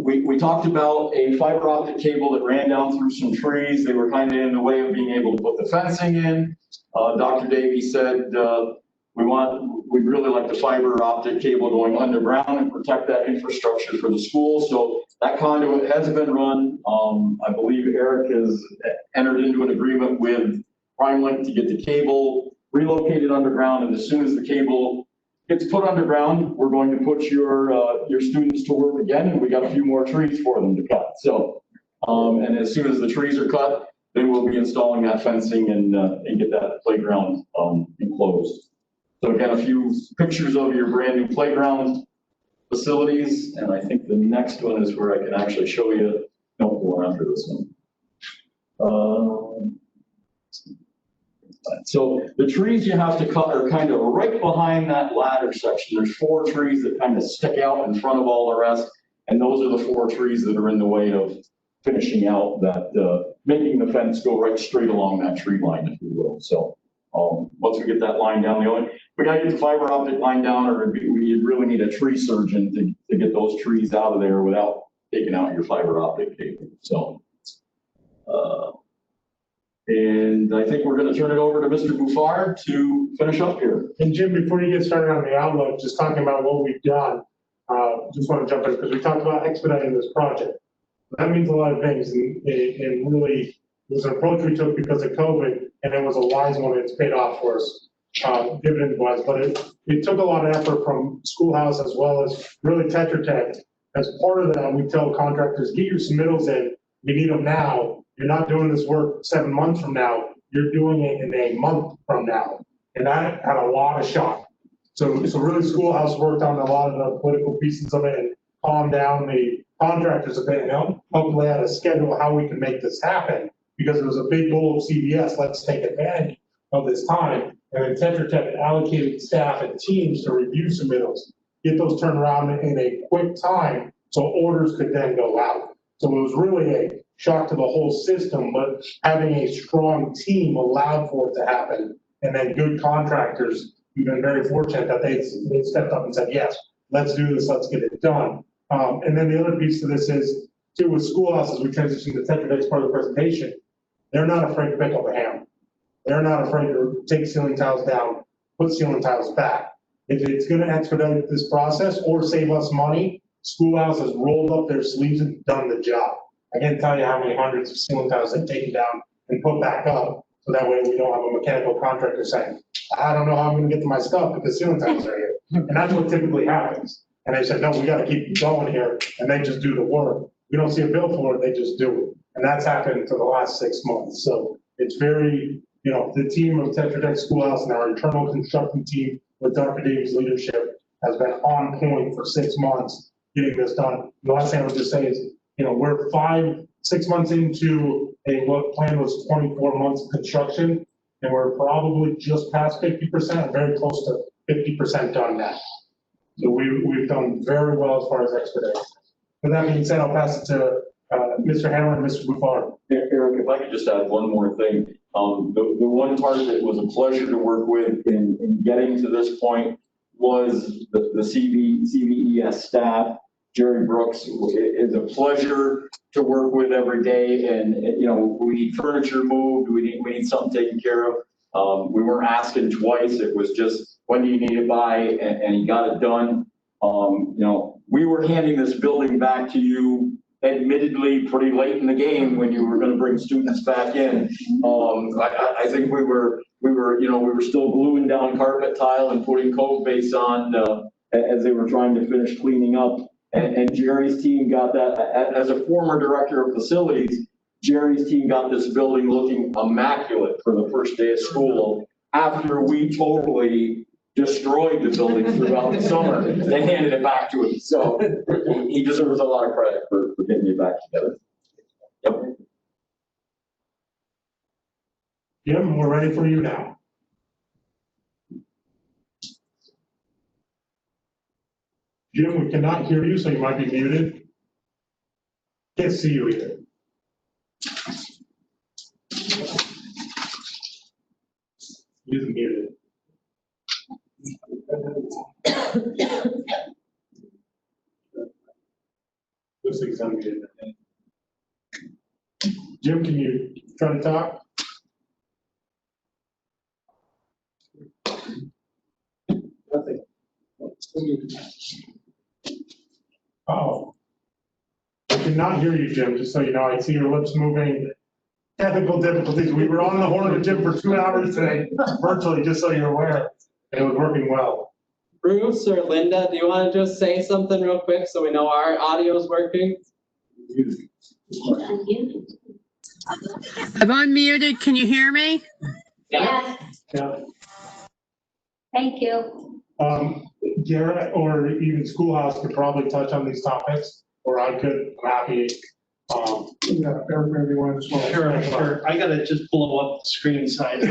We talked about a fiber optic cable that ran down through some trees. They were kind of in the way of being able to put the fencing in. Dr. Davey said, we'd really like the fiber optic cable going underground and protect that infrastructure for the school. So that conduit has been run. I believe Eric has entered into an agreement with PrimeLink to get the cable relocated underground. And as soon as the cable gets put underground, we're going to put your students to work again, and we got a few more trees for them to cut. So, and as soon as the trees are cut, then we'll be installing that fencing and get that playground enclosed. So again, a few pictures of your brand new playground facilities, and I think the next one is where I can actually show you. No, we're after this one. So the trees you have to cut are kind of right behind that ladder section. There's 4 trees that kind of stick out in front of all the rest. And those are the 4 trees that are in the way of finishing out that, making the fence go right straight along that tree line, if you will. So once we get that line down, we got to get the fiber optic line down, or we really need a tree surgeon to get those trees out of there without taking out your fiber optic cable. So, and I think we're going to turn it over to Mr. Buffard to finish up here. And Jim, before you get started on the outlook, just talking about what we've done, just want to jump in because we talked about expediting this project. That means a lot of things, and really it was an approach we took because of COVID, and it was a wise one. It's paid off for us, dividend-wise, but it took a lot of effort from Schoolhouse as well as really Tetra Tech. As part of that, we tell contractors, get your submittals in. You need them now. You're not doing this work 7 months from now. You're doing it in a month from now. And that had a lot of shock. So really Schoolhouse worked on a lot of the political pieces of it and calmed down the contractors a bit and helped lay out a schedule how we can make this happen, because it was a big goal of CVES. Let's take advantage of this time. And then Tetra Tech allocated staff and teams to review submittals, get those turned around in a quick time so orders could then go out. So it was really a shock to the whole system, but having a strong team allowed for it to happen. And then good contractors, we've been very fortunate that they stepped up and said, yes, let's do this, let's get it done. And then the other piece to this is, too, with Schoolhouse, as we transition to Tetra Tech's part of the presentation, they're not afraid to pick up a hammer. They're not afraid to take ceiling tiles down, put ceiling tiles back. If it's going to expedite this process or save us money, Schoolhouse has rolled up their sleeves and done the job. I can't tell you how many hundreds of ceiling tiles they've taken down and put back up, so that way we don't have a mechanical contractor saying, I don't know how I'm going to get to my stuff because ceiling tiles are here. And that's what typically happens. And they said, no, we got to keep going here, and they just do the work. We don't see a bill for it, they just do it. And that's happened for the last 6 months. So it's very, the team of Tetra Tech Schoolhouse and our internal construction team with Dr. Davies' leadership has been on point for 6 months getting this done. The last thing I would just say is, we're 6 months into what plan was 24 months of construction, and we're probably just past 50%, very close to 50% done now. So we've done very well as far as expediting. With that being said, I'll pass it to Mr. Hammer and Mr. Buffard. Eric, if I could just add one more thing. The one part that was a pleasure to work with in getting to this point was the CVES staff. Jerry Brooks is a pleasure to work with every day, and we need furniture moved, we need something taken care of. We weren't asking twice, it was just, when do you need it by, and he got it done. We were handing this building back to you admittedly pretty late in the game when you were going to bring students back in. I think we were still gluing down carpet tile and putting code base on as they were trying to finish cleaning up. And Jerry's team got that. As a former director of facilities, Jerry's team got this building looking immaculate for the first day of school after we totally destroyed the building throughout the summer. They handed it back to him. So he deserves a lot of credit for getting it back together. Yep. Jim, we're ready for you now. Jim, we cannot hear you, so you might be muted. Can't see you either. You're muted. Looks like he's unmuted. Jim, can you try to talk? Nothing. Oh. I cannot hear you, Jim, just so you know. I see your lips moving. Technical difficulties. We were on the horn with Jim for 2 hours today, virtually, just so you're aware. And it was working well. Bruce or Linda, do you want to just say something real quick so we know our audio is working? I've unmuted. Can you hear me? Yes, Yeah. thank you. Garrett or even Schoolhouse could probably touch on these topics, or I could. I'm happy. Yeah, everyone as well. Sure. I gotta just blow up the screen size.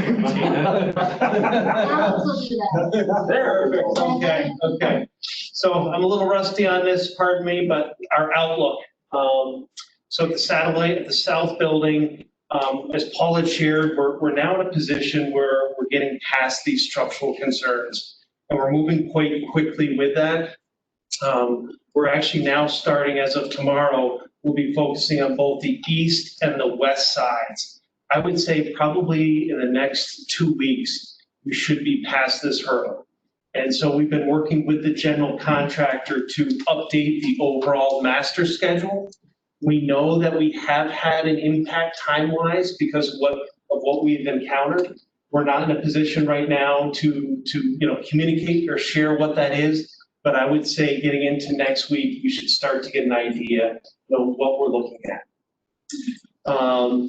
Okay. So I'm a little rusty on this, pardon me, but our outlook. So at the satellite, at the south building, as Paul had shared, we're now in a position where we're getting past these structural concerns, and we're moving quite quickly with that. We're actually now starting, as of tomorrow, we'll be focusing on both the east and the west sides. I would say probably in the next 2 weeks, we should be past this hurdle. And so we've been working with the general contractor to update the overall master schedule. We know that we have had an impact time-wise because of what we've encountered. We're not in a position right now to communicate or share what that is. But I would say getting into next week, we should start to get an idea of what we're looking at.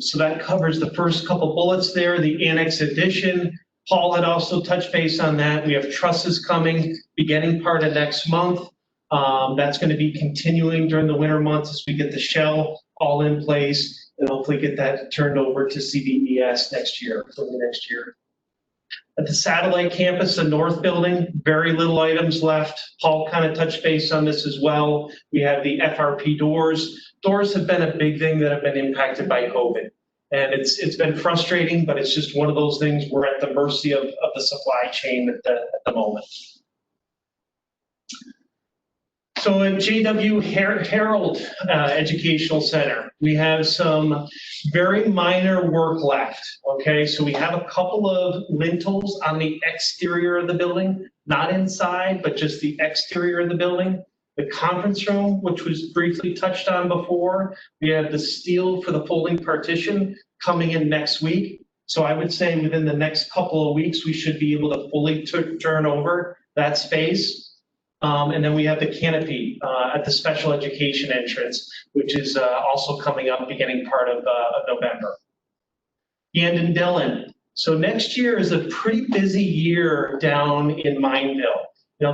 So that covers the first couple bullets there, the annex addition. Paul had also touched base on that. We have trusses coming beginning part of next month. That's going to be continuing during the winter months as we get the shell all in place and hopefully get that turned over to CVES next year, early next year. At the satellite campus, the north building, very little items left. Paul kind of touched base on this as well. We have the FRP doors. Doors have been a big thing that have been impacted by COVID. And it's been frustrating, but it's just one of those things we're at the mercy of the supply chain at the moment. So at JW Herald Educational Center, we have some very minor work left, okay? So we have a couple of lintels on the exterior of the building, not inside, but just the exterior of the building. The conference room, which was briefly touched on before, we have the steel for the folding partition coming in next week. So I would say within the next couple of weeks, we should be able to fully turn over that space. And then we have the canopy at the special education entrance, which is also coming up beginning part of November. And in Dillon. So next year is a pretty busy year down in Mineville.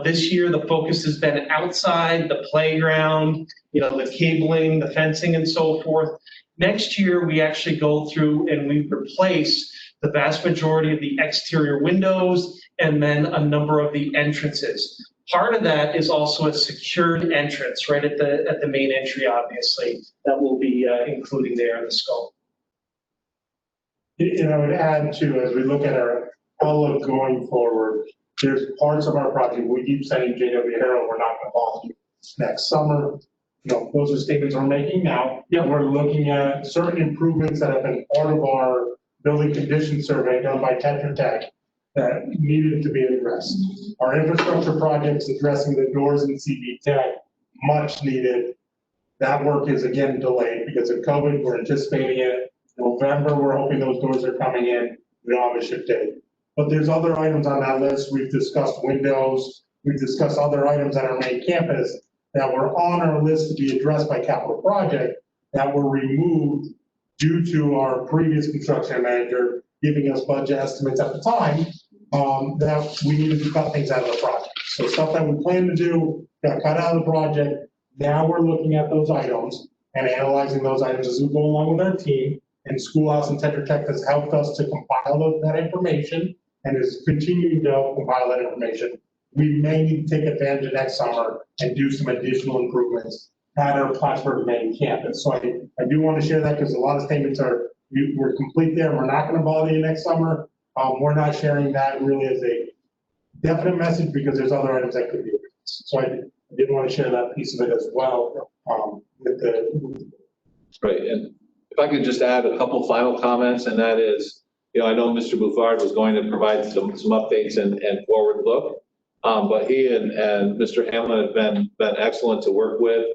This year the focus has been outside, the playground, the cabling, the fencing and so forth. Next year we actually go through and we replace the vast majority of the exterior windows and then a number of the entrances. Part of that is also a secured entrance right at the main entry, obviously, that we'll be including there in the scope. And I would add to, as we look at our outlook going forward, there's parts of our project, we keep saying JW Harrow, we're not gonna bother you next summer. You know, those are statements we're making now. Yeah, we're looking at certain improvements that have been part of our building condition survey done by Tetra Tech that needed to be addressed. Our infrastructure projects addressing the doors in CV Tech, much needed. That work is again delayed because of COVID. We're anticipating it. November, we're hoping those doors are coming in. We don't have a ship date. But there's other items on that list. We've discussed windows. We've discussed other items on our main campus that were on our list to be addressed by capital project that were removed due to our previous construction manager giving us budget estimates at the time, that we needed to cut things out of the project. So stuff that we planned to do got cut out of the project. Now we're looking at those items and analyzing those items as we go along with our team. And Schoolhouse and Tetra Tech has helped us to compile that information and is continuing to help compile that information. We may need to take advantage of next summer and do some additional improvements at our Plattsburgh main campus. So I do want to share that because a lot of statements are, we're complete there. We're not going to bother you next summer. We're not sharing that really as a definite message because there's other items that could be addressed. So I did want to share that piece of it as well with the. Right, and if I could just add a couple final comments, and that is, you know, I know Mr. Bouffard was going to provide some updates and forward look, but he and Mr. Hamlin have been excellent to work with.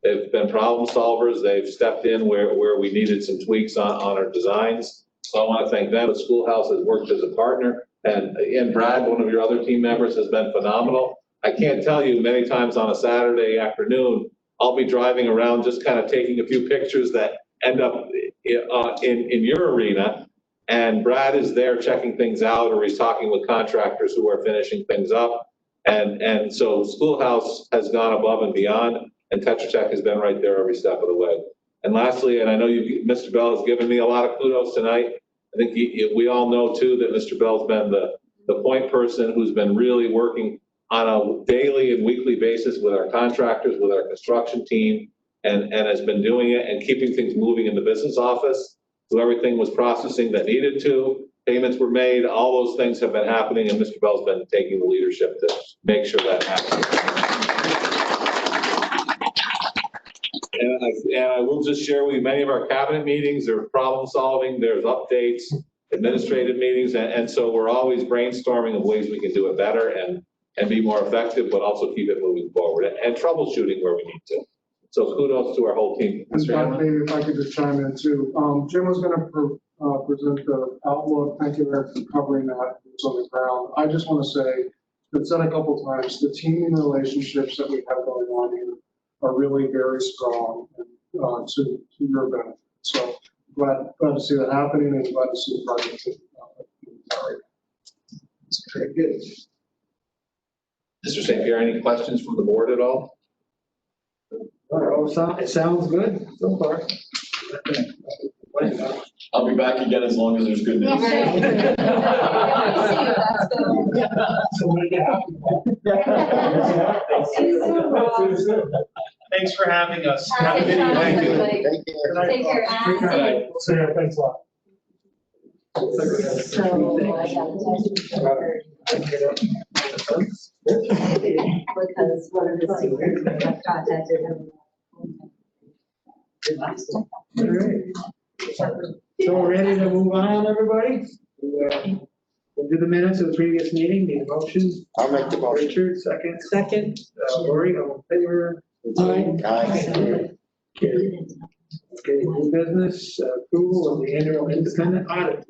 They've been problem solvers. They've stepped in where we needed some tweaks on our designs. So I want to thank them. The Schoolhouse has worked as a partner, and Brad, one of your other team members, has been phenomenal. I can't tell you many times on a Saturday afternoon, I'll be driving around just kind of taking a few pictures that end up in your arena. And Brad is there checking things out, or he's talking with contractors who are finishing things up. And so Schoolhouse has gone above and beyond, and Tetra Tech has been right there every step of the way. And lastly, and I know Mr. Bell has given me a lot of kudos tonight. I think we all know too that Mr. Bell's been the point person who's been really working on a daily and weekly basis with our contractors, with our construction team, and has been doing it and keeping things moving in the business office. So everything was processing that needed to, payments were made, all those things have been happening, and Mr. Bell's been taking the leadership to make sure that happens. And I will just share with you, many of our cabinet meetings, there's problem solving, there's updates, administrative meetings, and so we're always brainstorming of ways we can do it better and be more effective, but also keep it moving forward and troubleshooting where we need to. So kudos to our whole team. Mr. Hamlin? Maybe if I could just chime in too. Jim was going to present the outlook. Thank you, Eric, for covering that. It's on the ground. I just want to say, it's been said a couple times, the team relationships that we have going on here are really very strong and to your benefit. So glad to see that happening and glad to see the project. It's very good. Mr. St. Pierre, any questions from the board at all? It sounds good so far. I'll be back again as long as there's good news. Thanks for having us. Have a good evening. Thank you. Take care. Sarah, thanks a lot. Because one of the students that contacted him. All right. So we're ready to move on, everybody? We'll do the minutes of the previous meeting, the motion. I'll make the motion. Richard, second. Second. Lori, all in favor? Aye. Carried. Okay, new business, approval of the annual independent audit.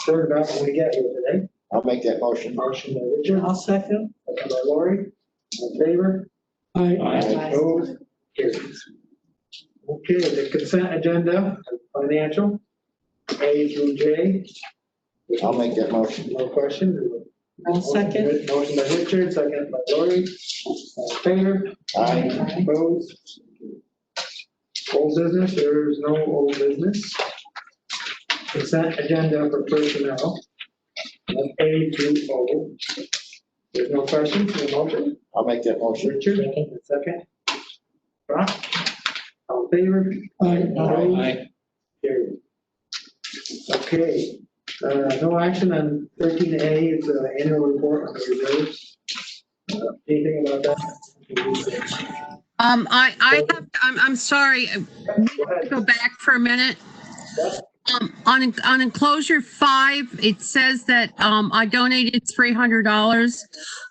Third up when we get here today. I'll make that motion. Motion by Richard. I'll second. Second by Lori. All in favor? Aye. Opposed? Carried. Okay, the consent agenda, financial, A through J. I'll make that motion. No questions? I'll second. Motion by Richard, second by Lori. All in favor? Aye. Opposed? Old business, there is no old business. Consent agenda for personnel, A through O. There's no questions, no motion. I'll make that motion. Richard, second. Brock, all in favor? Aye. Opposed? Carried. Okay, No action on 13A, it's an annual report on the reserves. Anything about that? I'm sorry, we have to go back for a minute. On enclosure 5, it says that, I donated $300.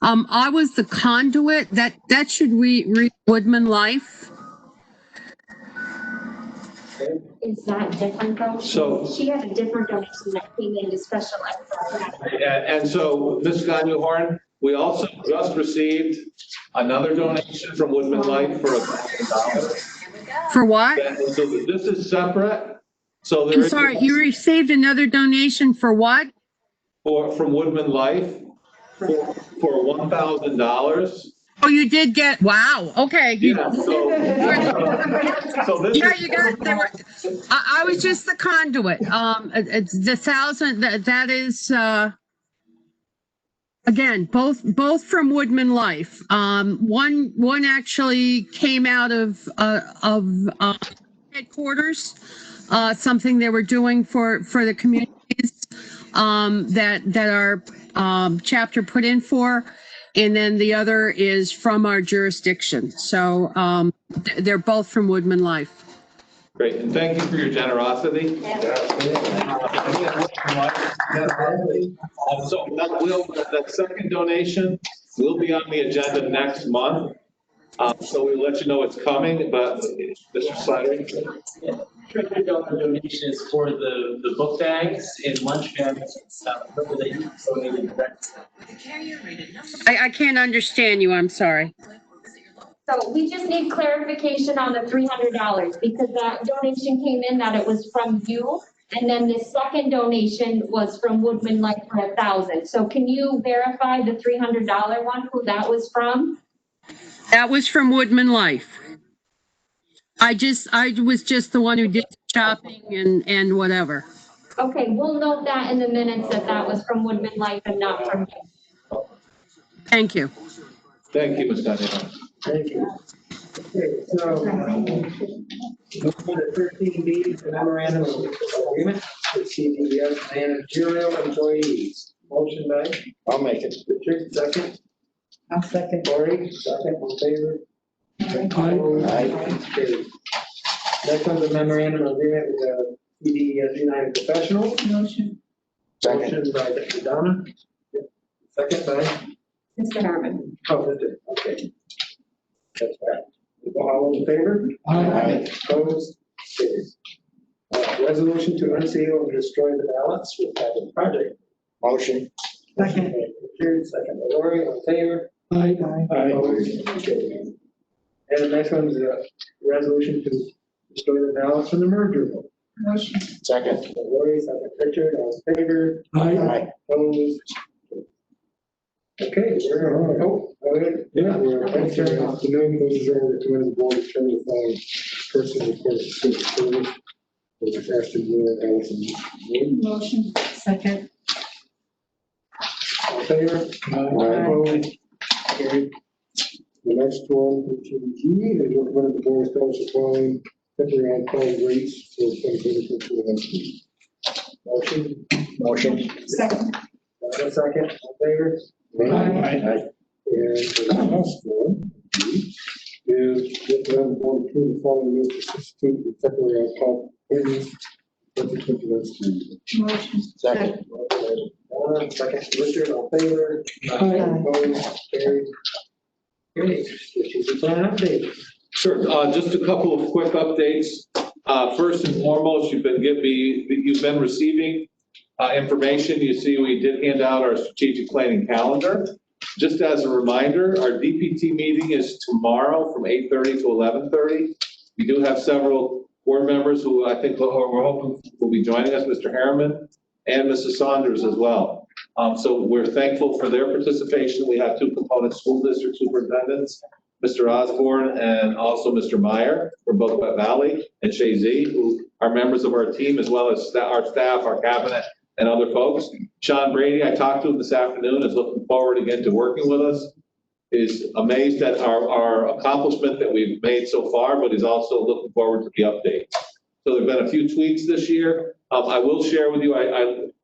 I was the conduit, that should read Woodman Life. Is that different though? So- She had a different donation that came into special ed. And so, Ms. Ganuhorn, we also just received another donation from Woodman Life for $1,000. For what? And so this is separate. So there I'm is sorry, you received another donation for what? from Woodman Life for $1,000. Oh, you did get, wow, okay. Yeah, so this Yeah, is- you got, they were, I was just the conduit. It's the 1,000, that is, again, both from Woodman Life. One actually came out of headquarters, something they were doing for the communities, that our, chapter put in for. And then the other is from our jurisdiction. So, they're both from Woodman Life. Great, and thank you for your generosity. So that second donation will be on the agenda next month. So we'll let you know it's coming, but Mr. Slattery? $300 donation is for the book bags and lunch bags. I can't understand you, I'm sorry. So we just need clarification on the $300 because that donation came in that it was from you. And then the second donation was from Woodman Life for 1,000. So can you verify the $300 one, who that was from? That was from Woodman Life. I was just the one who did the shopping and whatever. Okay, we'll note that in the minutes that that was from Woodman Life and not from you. Thank you. Thank you, Ms. Ganuhorn. Thank you. Okay, so, moving to 13B, the memorandum of agreement with CVES managerial employees. Motion by? I'll make it. Richard, second. I'll second. Lori, second, all in favor? Aye. Carried. Next one's a memorandum of agreement with CVES United Professionals. Motion. Motion by Dr. Donna. Second by? Mr. Harmon. Oh, Mr. Okay. That's right. All in favor? Aye. Opposed? Carried. Resolution to unseal and destroy the ballots with the project. Motion. Second. Richard, second by Lori, all in favor? Aye. Opposed? Carried. And the next one is a resolution to destroy the ballots from the merger vote. Motion. Second. Lori, second Richard, all in favor? Aye. Opposed? Okay, we're, oh, go ahead. Yeah, we're entering afternoon, those are the committee of the board of Chairman person reports to civil service. With Ashton Wood, Allison Wood. Motion. Second. All in favor? Opposed? Carried. The next one, 13G, is recommended the board establish applying temporary on-call rates for 2022. Motion. Motion. Second. Second, all in favor? Aye. And the last one is recommend the board approve the following list of substitute with temporary on-call payments 2021 school year. Motion. Second. Second, Richard, all in favor? Opposed? Carried. Okay, which is the plan update. Sure, just a couple of quick updates. First and foremost, you've been receiving information. You see, we did hand out our strategic planning calendar. Just as a reminder, our DPT meeting is tomorrow from 8:30 to 11:30. We do have several board members who I think we're hoping will be joining us, Mr. Harriman and Mrs. Saunders as well. So we're thankful for their participation. We have two component school district superintendents, Mr. Osborne and also Mr. Meyer from both Wet Valley and Shay Z, who are members of our team, as well as our staff, our cabinet, and other folks. Sean Brady, I talked to him this afternoon, is looking forward again to working with us. Is amazed at our accomplishment that we've made so far, but is also looking forward to the updates. So there've been a few tweaks this year. I will share with you,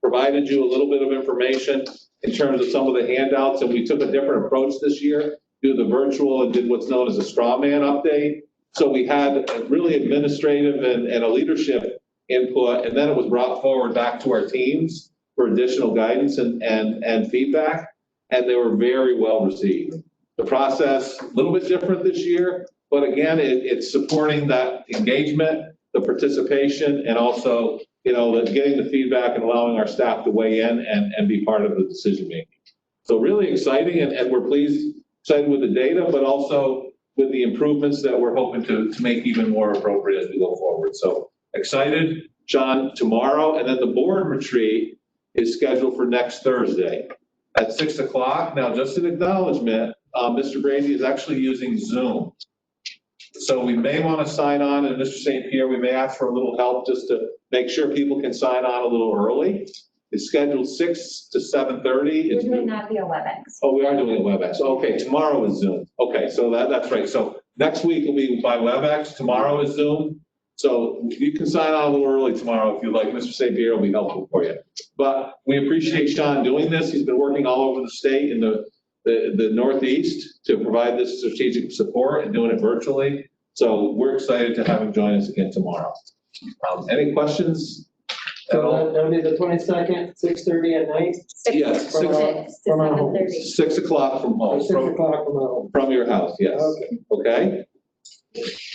provided you a little bit of information in terms of some of the handouts, and we took a different approach this year, do the virtual and did what's known as a straw man update. So we had a really administrative and a leadership input, and then it was brought forward back to our teams for additional guidance and feedback, and they were very well received. The process, a little bit different this year, but again, it's supporting that engagement, the participation, and also, getting the feedback and allowing our staff to weigh in and be part of the decision making. So really exciting, and we're excited with the data, but also with the improvements that we're hoping to make even more appropriate as we go forward. So excited, John, tomorrow, and then the board retreat is scheduled for next Thursday at 6 o'clock. Now, just an acknowledgement, Mr. Brady is actually using Zoom. So we may want to sign on, and Mr. St. Pierre, we may ask for a little help just to make sure people can sign on a little early. It's scheduled 6 to 7:30. We're doing that via WebEx. Oh, we are doing it WebEx. Okay, tomorrow is Zoom. Okay, so that's right. So next week will be by WebEx. Tomorrow is Zoom. So you can sign on a little early tomorrow if you'd like. Mr. St. Pierre will be helpful for you. But we appreciate Sean doing this. He's been working all over the state in the Northeast to provide this strategic support and doing it virtually. So we're excited to have him join us again tomorrow. Any questions? So that'll be the 22nd, 6:30 at night? Yes, From our home. 6 o'clock from home. 6 o'clock from home. From your house, yes. Okay.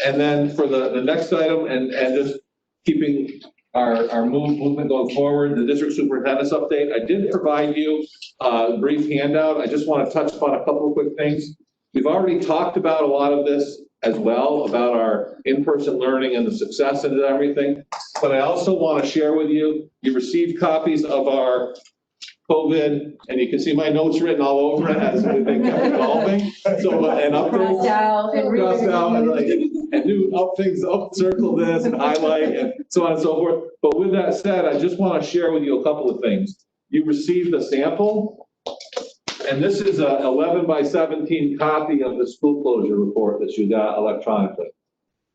And then for the next item, and just keeping our movement going forward, the district superintendent's update, I did provide you a brief handout. I just want to touch upon a couple of quick things. We've already talked about a lot of this as well, about our in-person learning and the success and everything. But I also want to share with you, you received copies of our COVID, and you can see my notes written all over it as they kept evolving. So, and updates. Crossed out, and new up things, circle this and highlight and so on and so forth. But with that said, I just want to share with you a couple of things. You received a sample, and this is a 11 by 17 copy of the school closure report that you got electronically.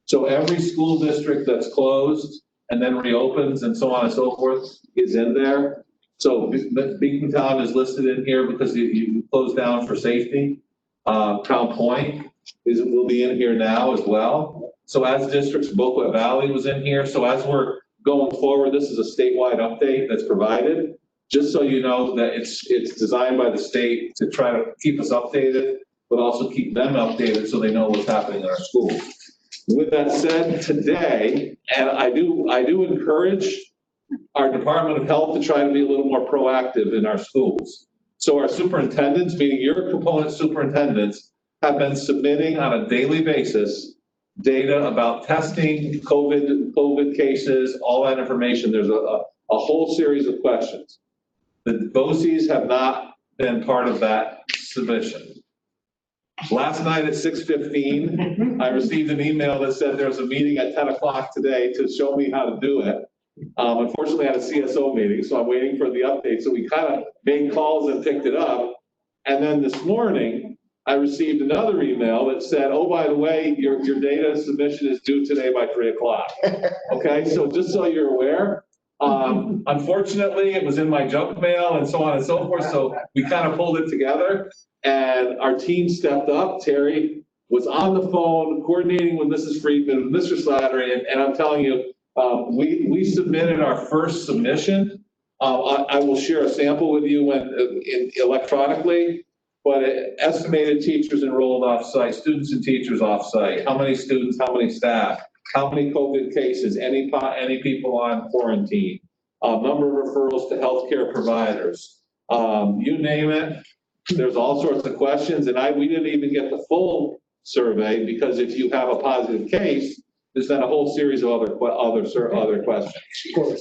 So every school district that's closed and then reopens and so on and so forth is in there. So Beacontown is listed in here because you closed down for safety. Crown Point will be in here now as well. So as districts, Boca Valley was in here. So as we're going forward, this is a statewide update that's provided. Just so you know that it's designed by the state to try to keep us updated, but also keep them updated so they know what's happening in our schools. With that said, today, and I do encourage our Department of Health to try to be a little more proactive in our schools. So our superintendents, meaning your component superintendents, have been submitting on a daily basis data about testing, COVID cases, all that information. There's a whole series of questions. The BOCES have not been part of that submission. Last night at 6:15, I received an email that said there was a meeting at 10 o'clock today to show me how to do it. Unfortunately, I had a CSO meeting, so I'm waiting for the update. So we kind of made calls and picked it up. And then this morning, I received another email that said, oh, by the way, your data submission is due today by 3 o'clock. Okay, so just so you're aware. Unfortunately, it was in my junk mail and so on and so forth. So we kind of pulled it together and our team stepped up. Terry was on the phone coordinating with Mrs. Friedman, Mr. Slattery, and I'm telling you, we submitted our first submission. I will share a sample with you electronically, but estimated teachers enrolled off-site, students and teachers off-site, how many students, how many staff, how many COVID cases, any people on quarantine, number of referrals to healthcare providers, you name it. There's all sorts of questions, and we didn't even get the full survey because if you have a positive case, there's then a whole series of other questions.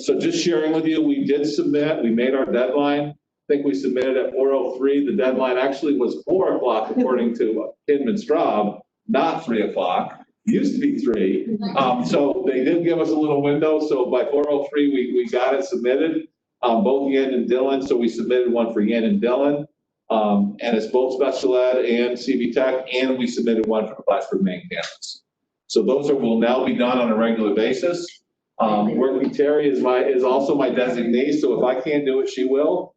So just sharing with you, we did submit, we made our deadline. I think we submitted at 4:03. The deadline actually was 4 o'clock according to Kidman Straub, not 3 o'clock. It used to be 3. So they did give us a little window. So by 4:03, we got it submitted, both Yen and Dylan. So we submitted one for Yen and Dylan. And it's both special ed and CV Tech, and we submitted one for the Plattsburgh main campus. So those will now be done on a regular basis. Working Terry is also my designee, so if I can't do it, she will.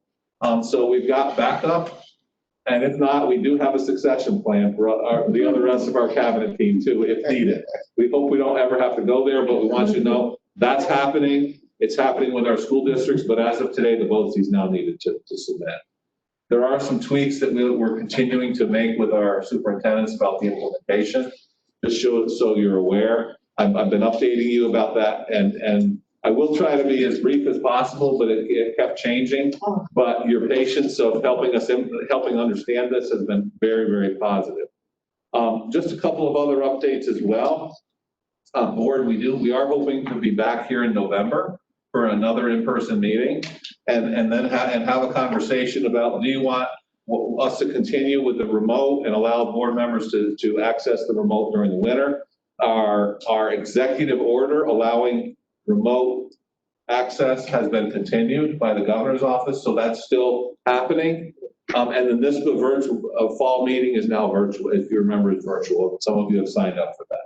So we've got backup. And if not, we do have a succession plan for the other rest of our cabinet team too, if needed. We hope we don't ever have to go there, but we want you to know that's happening. It's happening with our school districts, but as of today, the BOCES now needed to submit. There are some tweaks that we're continuing to make with our superintendents about the implementation. Just so you're aware. I've been updating you about that, and I will try to be as brief as possible, but it kept changing. But your patience of helping understand this has been very, very positive. Just a couple of other updates as well. Board, we are hoping to be back here in November for another in-person meeting, and then have a conversation about, do you want us to continue with the remote and allow board members to access the remote during the winter? Our executive order allowing remote access has been continued by the governor's office, so that's still happening. And then this fall meeting is now virtual. If you remember, it's virtual. Some of you have signed up for that.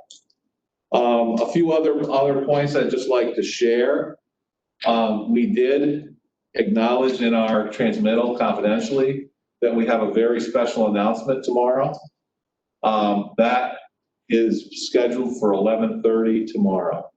A few other points I'd just like to share. We did acknowledge in our transmittal confidentially that we have a very special announcement tomorrow. That is scheduled for 11:30 tomorrow.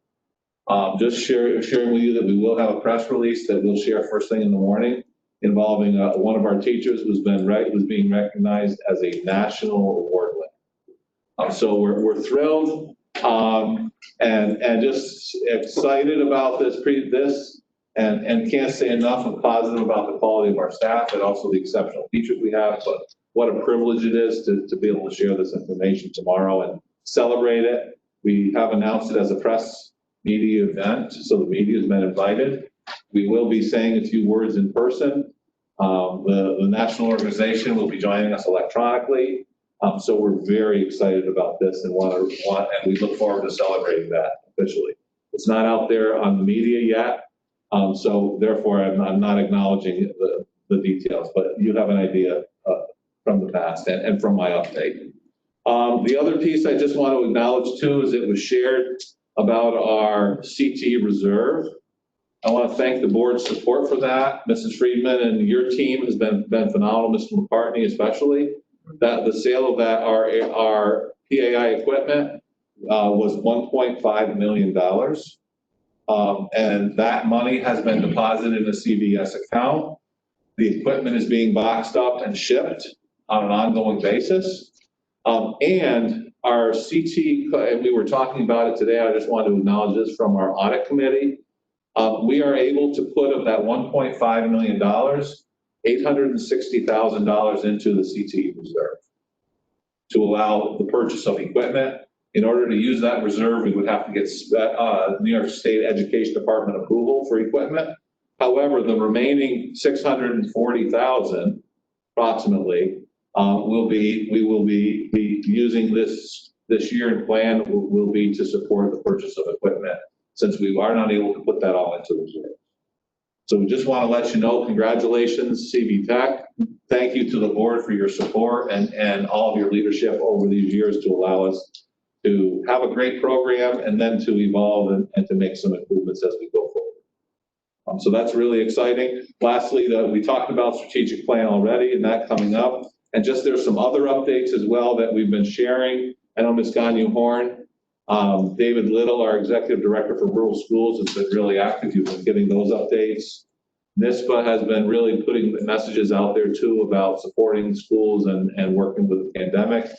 Just sharing with you that we will have a press release that we'll share first thing in the morning involving one of our teachers who's being recognized as a national award winner. So we're thrilled and just excited about this and can't say enough of positive about the quality of our staff and also the exceptional teachers we have. But what a privilege it is to be able to share this information tomorrow and celebrate it. We have announced it as a press media event, so the media has been invited. We will be saying a few words in person. The national organization will be joining us electronically. So we're very excited about this and we look forward to celebrating that officially. It's not out there on the media yet, so therefore I'm not acknowledging the details, but you have an idea from the past and from my update. The other piece I just want to acknowledge too is it was shared about our CT reserve. I want to thank the board's support for that. Mrs. Friedman and your team has been phenomenal, Mr. McCartney especially. That the sale of that, our PAI equipment was $1.5 million. And that money has been deposited in a CVES account. The equipment is being boxed up and shipped on an ongoing basis. And our CT, and we were talking about it today, I just want to acknowledge this from our audit committee. We are able to put of that $1.5 million, $860,000 into the CT reserve to allow the purchase of equipment. In order to use that reserve, we would have to get New York State Education Department approval for equipment. However, the remaining $640,000 approximately we will be using this year, and plan will be to support the purchase of equipment since we are not able to put that all into reserve. So we just want to let you know, congratulations, CV Tech. Thank you to the board for your support and all of your leadership over these years to allow us to have a great program and then to evolve and to make some improvements as we go forward. So that's really exciting. Lastly, we talked about strategic plan already and that coming up. And just there's some other updates as well that we've been sharing. I know Ms. Gagnon-Horn, David Little, our executive director for rural schools, has been really active. You've been giving those updates. NISPA has been really putting messages out there too about supporting schools and working with the pandemic.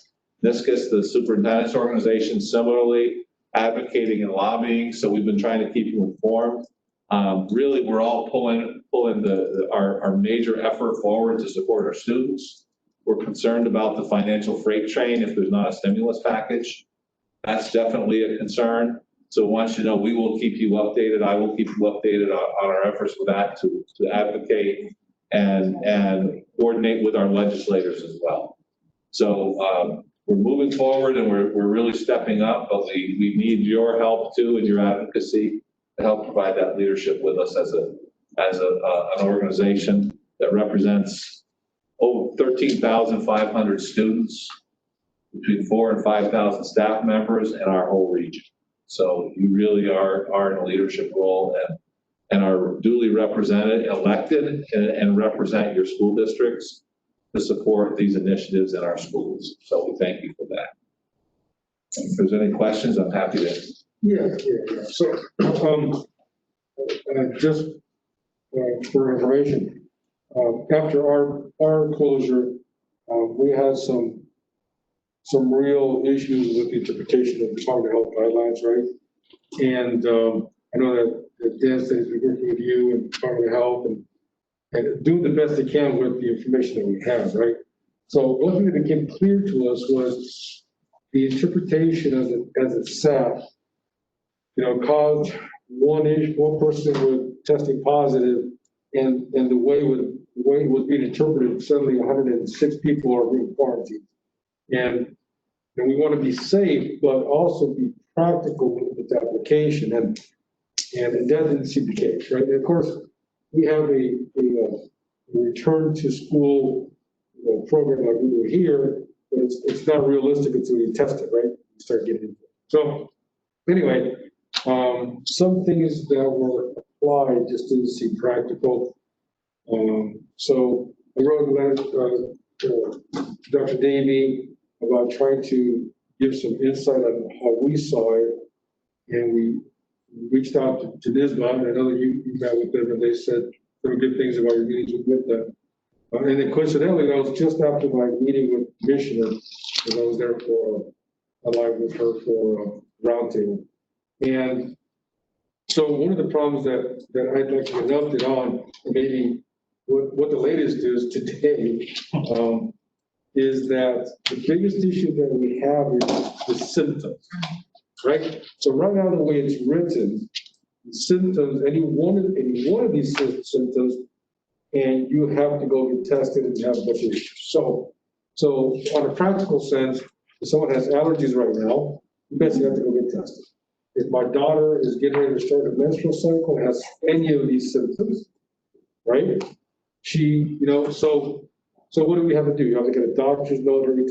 NISCUS, the superintendent's organization, similarly advocating and lobbying. So we've been trying to keep you informed. Really, we're all pulling our major effort forward to support our students. We're concerned about the financial freight train if there's not a stimulus package. That's definitely a concern. So once you know, we will keep you updated. I will keep you updated on our efforts with that to advocate and coordinate with our legislators as well. So we're moving forward and we're really stepping up, but we need your help too and your advocacy to help provide that leadership with us as an organization that represents over 13,500 students, between 4,000 and 5,000 staff members in our whole region. So you really are in a leadership role and are duly represented, elected, and represent your school districts to support these initiatives in our schools. So we thank you for that. If there's any questions, I'm happy to. Yeah. So, just for information, after our closure, we had some real issues with the interpretation of the Department of Health guidelines, right? And I know that Dan said he's been working with you and Department of Health and doing the best they can with the information that we have, right? So one thing that became clear to us was the interpretation as it sat, caused one person with testing positive, and the way it was being interpreted, suddenly 106 people are being quarantined. And we want to be safe, but also be practical with the application, and it doesn't seem the case, right? And of course, we have a return to school program like we do here, but it's not realistic until you test it, right? You start getting into it. So anyway, some things that were applied just didn't seem practical. So I wrote a letter to Dr. Davey about trying to give some insight on how we saw it. And we reached out to NISBA, and I know that you met with them, and they said there were good things about your meetings with them. And then coincidentally, that was just after my meeting with the commissioner, because I was there for, aligned with her for roundtable. And so one of the problems that I'd like to get an update on, maybe what the latest is today, is that the biggest issue that we have is the symptoms, right? So right now, the way it's written, symptoms, any one of these symptoms, and you have to go get tested and have a bunch of issues. So on a practical sense, if someone has allergies right now, you basically have to go get tested. If my daughter is getting ready to start a menstrual cycle, has any of these symptoms, right? So what do we have to do? You have to get a doctor's note every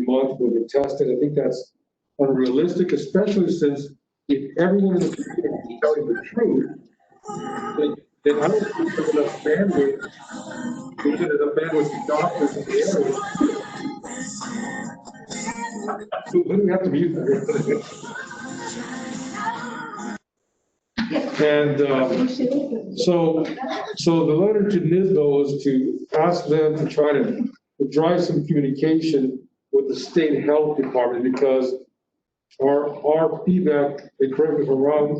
month, go get tested. I think that's unrealistic, especially since if everyone in the community is telling the truth, then I don't think there's enough bandwidth. There's enough bandwidth to doctors in the area. So what do we have to mute that? And so the letter to NISBA was to ask them to try to drive some communication with the state health department, because our feedback, and correct me if I'm wrong,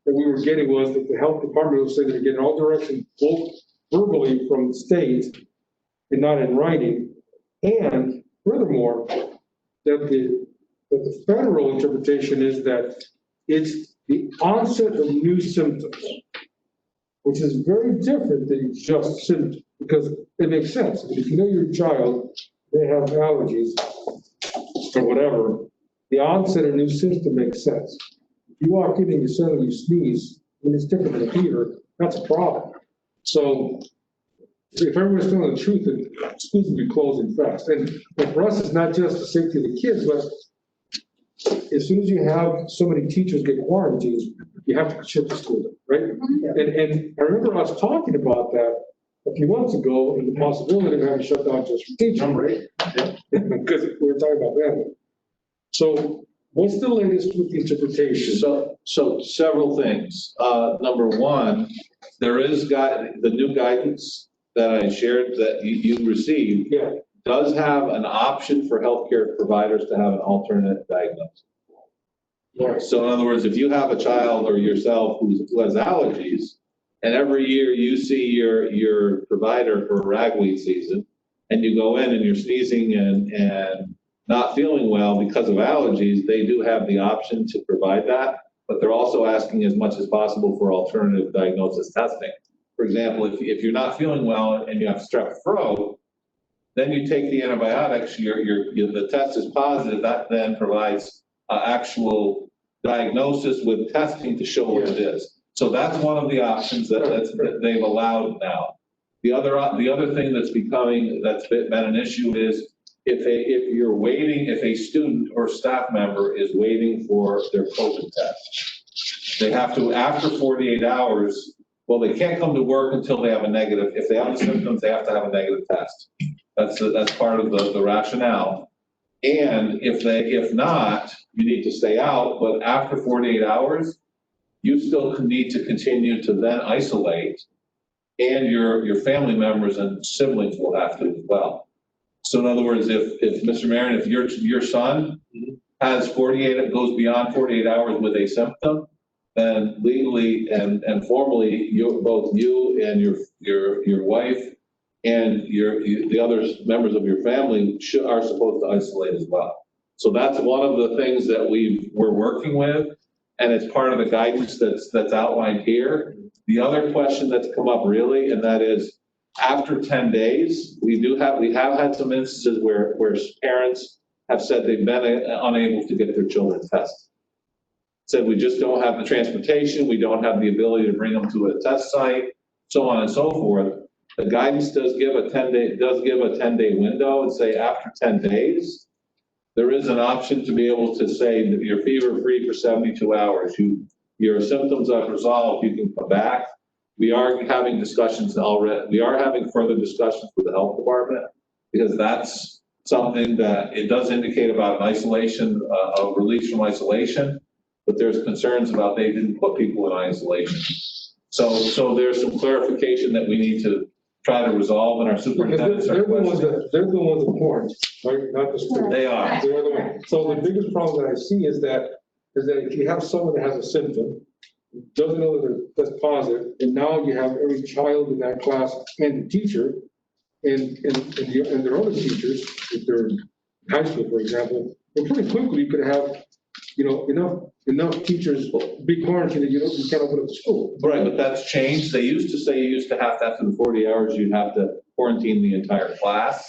that we were getting was that the health department was saying they're getting all directions, both verbally from the state and not in writing. And furthermore, that the federal interpretation is that it's the onset of new symptoms, which is very different than just symptoms, because it makes sense. If you know your child, they have allergies or whatever, the onset of new symptom makes sense. If you walk in and you suddenly sneeze, when it's different than a fever, that's a problem. So if everyone's telling the truth, then schools will be closing fast. And for us, it's not just the safety of the kids, but as soon as you have so many teachers get quarantined, you have to shut the school down, right? And I remember us talking about that a few months ago, and the possibility of having to shut down just for teachers, right? Because we were talking about that. So what's the latest with the interpretation? So several things. Number one, there is the new guidance that I shared that you received. Yeah. Does have an option for healthcare providers to have an alternate diagnosis. Right. So in other words, if you have a child or yourself who has allergies, and every year you see your provider for ragweed season, and you go in and you're sneezing and not feeling well because of allergies, they do have the option to provide that, but they're also asking as much as possible for alternative diagnosis testing. For example, if you're not feeling well and you have strep throat, then you take the antibiotics, the test is positive, that then provides actual diagnosis with testing to show what it is. So that's one of the options that they've allowed now. The other thing that's been an issue is if you're waiting, if a student or staff member is waiting for their COVID test, they have to, after 48 hours, well, they can't come to work until they have a negative. If they have the symptoms, they have to have a negative test. That's part of the rationale. And if not, you need to stay out, but after 48 hours, you still need to continue to then isolate, and your family members and siblings will have to as well. So in other words, if Mr. Marin, if your son has goes beyond 48 hours with a symptom, then legally and formally, both you and your wife and the other members of your family are supposed to isolate as well. So that's one of the things that we're working with, and it's part of the guidance that's outlined here. The other question that's come up really, and that is, after 10 days, we have had some instances where parents have said they've been unable to get their children tested. Said we just don't have the transportation, we don't have the ability to bring them to a test site, so on and so forth. The guidance does give a 10-day window and say after 10 days, there is an option to be able to say that you're fever-free for 72 hours. Your symptoms are resolved, you can come back. We are having discussions already. We are having further discussions with the health department, because that's something that it does indicate about an isolation, a release from isolation, but there's concerns about they didn't put people in isolation. So there's some clarification that we need to try to resolve, in our superintendent's They're the ones that quarantine, right? Not the school. They are. They're the ones. So the biggest problem that I see is that if you have someone that has a symptom, doesn't know that that's positive, and now you have every child in that class and the teacher and their other teachers, if they're in high school, for example, and pretty quickly you could have, enough teachers be quarantined that you can't open up the school. Right, but that's changed. They used to say you used to have to, after the 40 hours, you'd have to quarantine the entire class.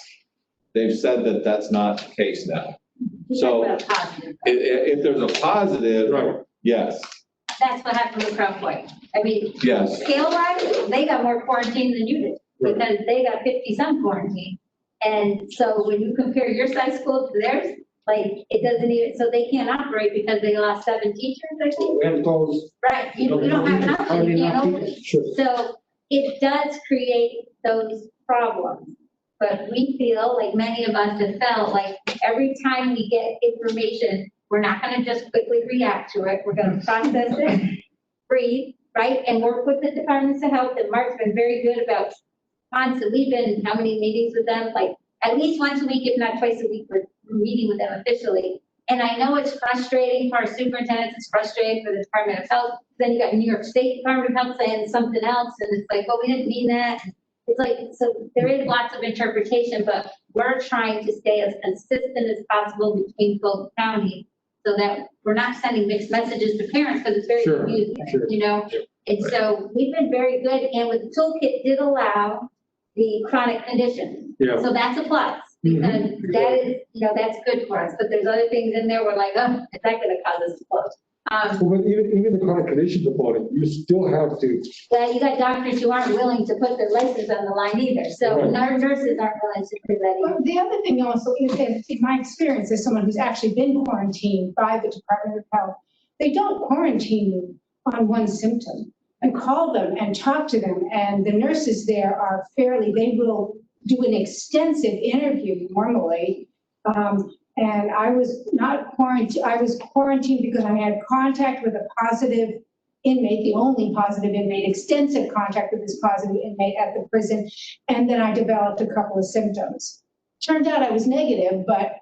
They've said that that's not the case now. So if there's a positive, right. Yes. That's what happened with Crown Point. I mean, Yes. scale-wise, they got more quarantine than you did, because they got 50-some quarantine. And so when you compare your size school to theirs, like, it doesn't even, so they can't operate because they lost 7 teachers, I think. We have to close. Right, you don't have an option, you can't open. So it does create those problems. But we feel, like many of us have felt, like every time we get information, we're not gonna just quickly react to it. We're gonna process it, breathe, right? And work with the departments of health. And Mark's been very good about we've been in how many meetings with them? Like at least once a week, if not twice a week, we're meeting with them officially. And I know it's frustrating for our superintendents, it's frustrating for the Department of Health. Then you got New York State Department of Health saying something else, and it's like, well, we didn't mean that. It's like, so there is lots of interpretation, but we're trying to stay as consistent as possible between both counties, so that we're not sending mixed messages to parents, because it's very confusing, And so we've been very good, and with the toolkit did allow the chronic condition. Yeah. So that's a plus, because that is, that's good for us. But there's other things in there we're like, oh, is that gonna cause us to close? But even the chronic condition component, you still have to. Well, you got doctors who aren't willing to put their license on the line either, so our nurses aren't willing to do that either. The other thing also is, in my experience as someone who's actually been quarantined by the Department of Health, they don't quarantine you on one symptom. And call them and talk to them, and the nurses there are they will do an extensive interview normally. And I was not quarantined, I was quarantined because I had contact with a positive inmate, the only positive inmate, extensive contact with this positive inmate at the prison. And then I developed a couple of symptoms. Turned out I was negative, but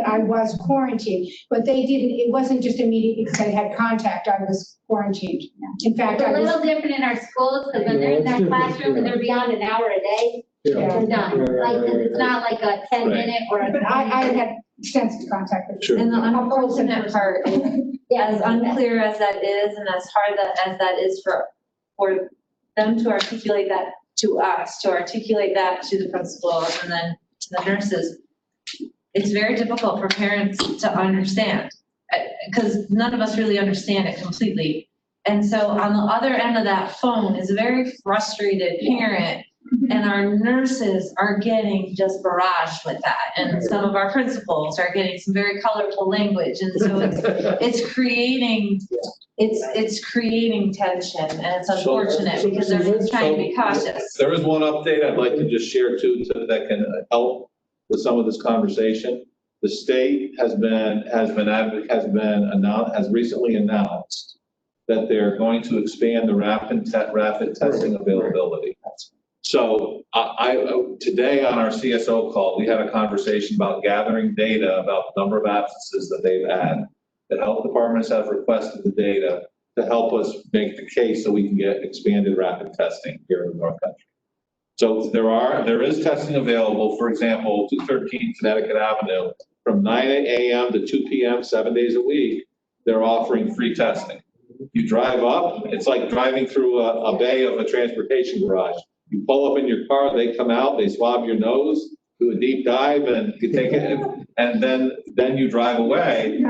I was quarantined. But it wasn't just immediate because I had contact, I was quarantined. In fact, it's a little different in our schools, because when they're in that classroom and they're beyond an hour a day, they're done. Like, it's not like a 10-minute or a. But I had extensive contact with And the unfortunate part is, as unclear as that is, and as hard as that is for them to articulate that to us, to articulate that to the principals and then to the nurses, it's very difficult for parents to understand, because none of us really understand it completely. And so on the other end of that phone is a very frustrated parent And our nurses are getting just barraged with that. And some of our principals are getting some very colorful language. And so it's creating, it's creating tension, and it's unfortunate because everyone's trying to be cautious. There is one update I'd like to just share too, that can help with some of this conversation. The state has recently announced that they're going to expand the rapid testing availability. So today on our CSO call, we had a conversation about gathering data about the number of absences that they've had. The health departments have requested the data to help us make the case so we can get expanded rapid testing here in the North Country. So there is testing available. For example, 213 Connecticut Avenue, from 9 a.m. to 2 p.m., 7 days a week, they're offering free testing. You drive up, it's like driving through a bay of a transportation garage. You pull up in your car, they come out, they swab your nose, do a deep dive, and you take it, and then you drive away.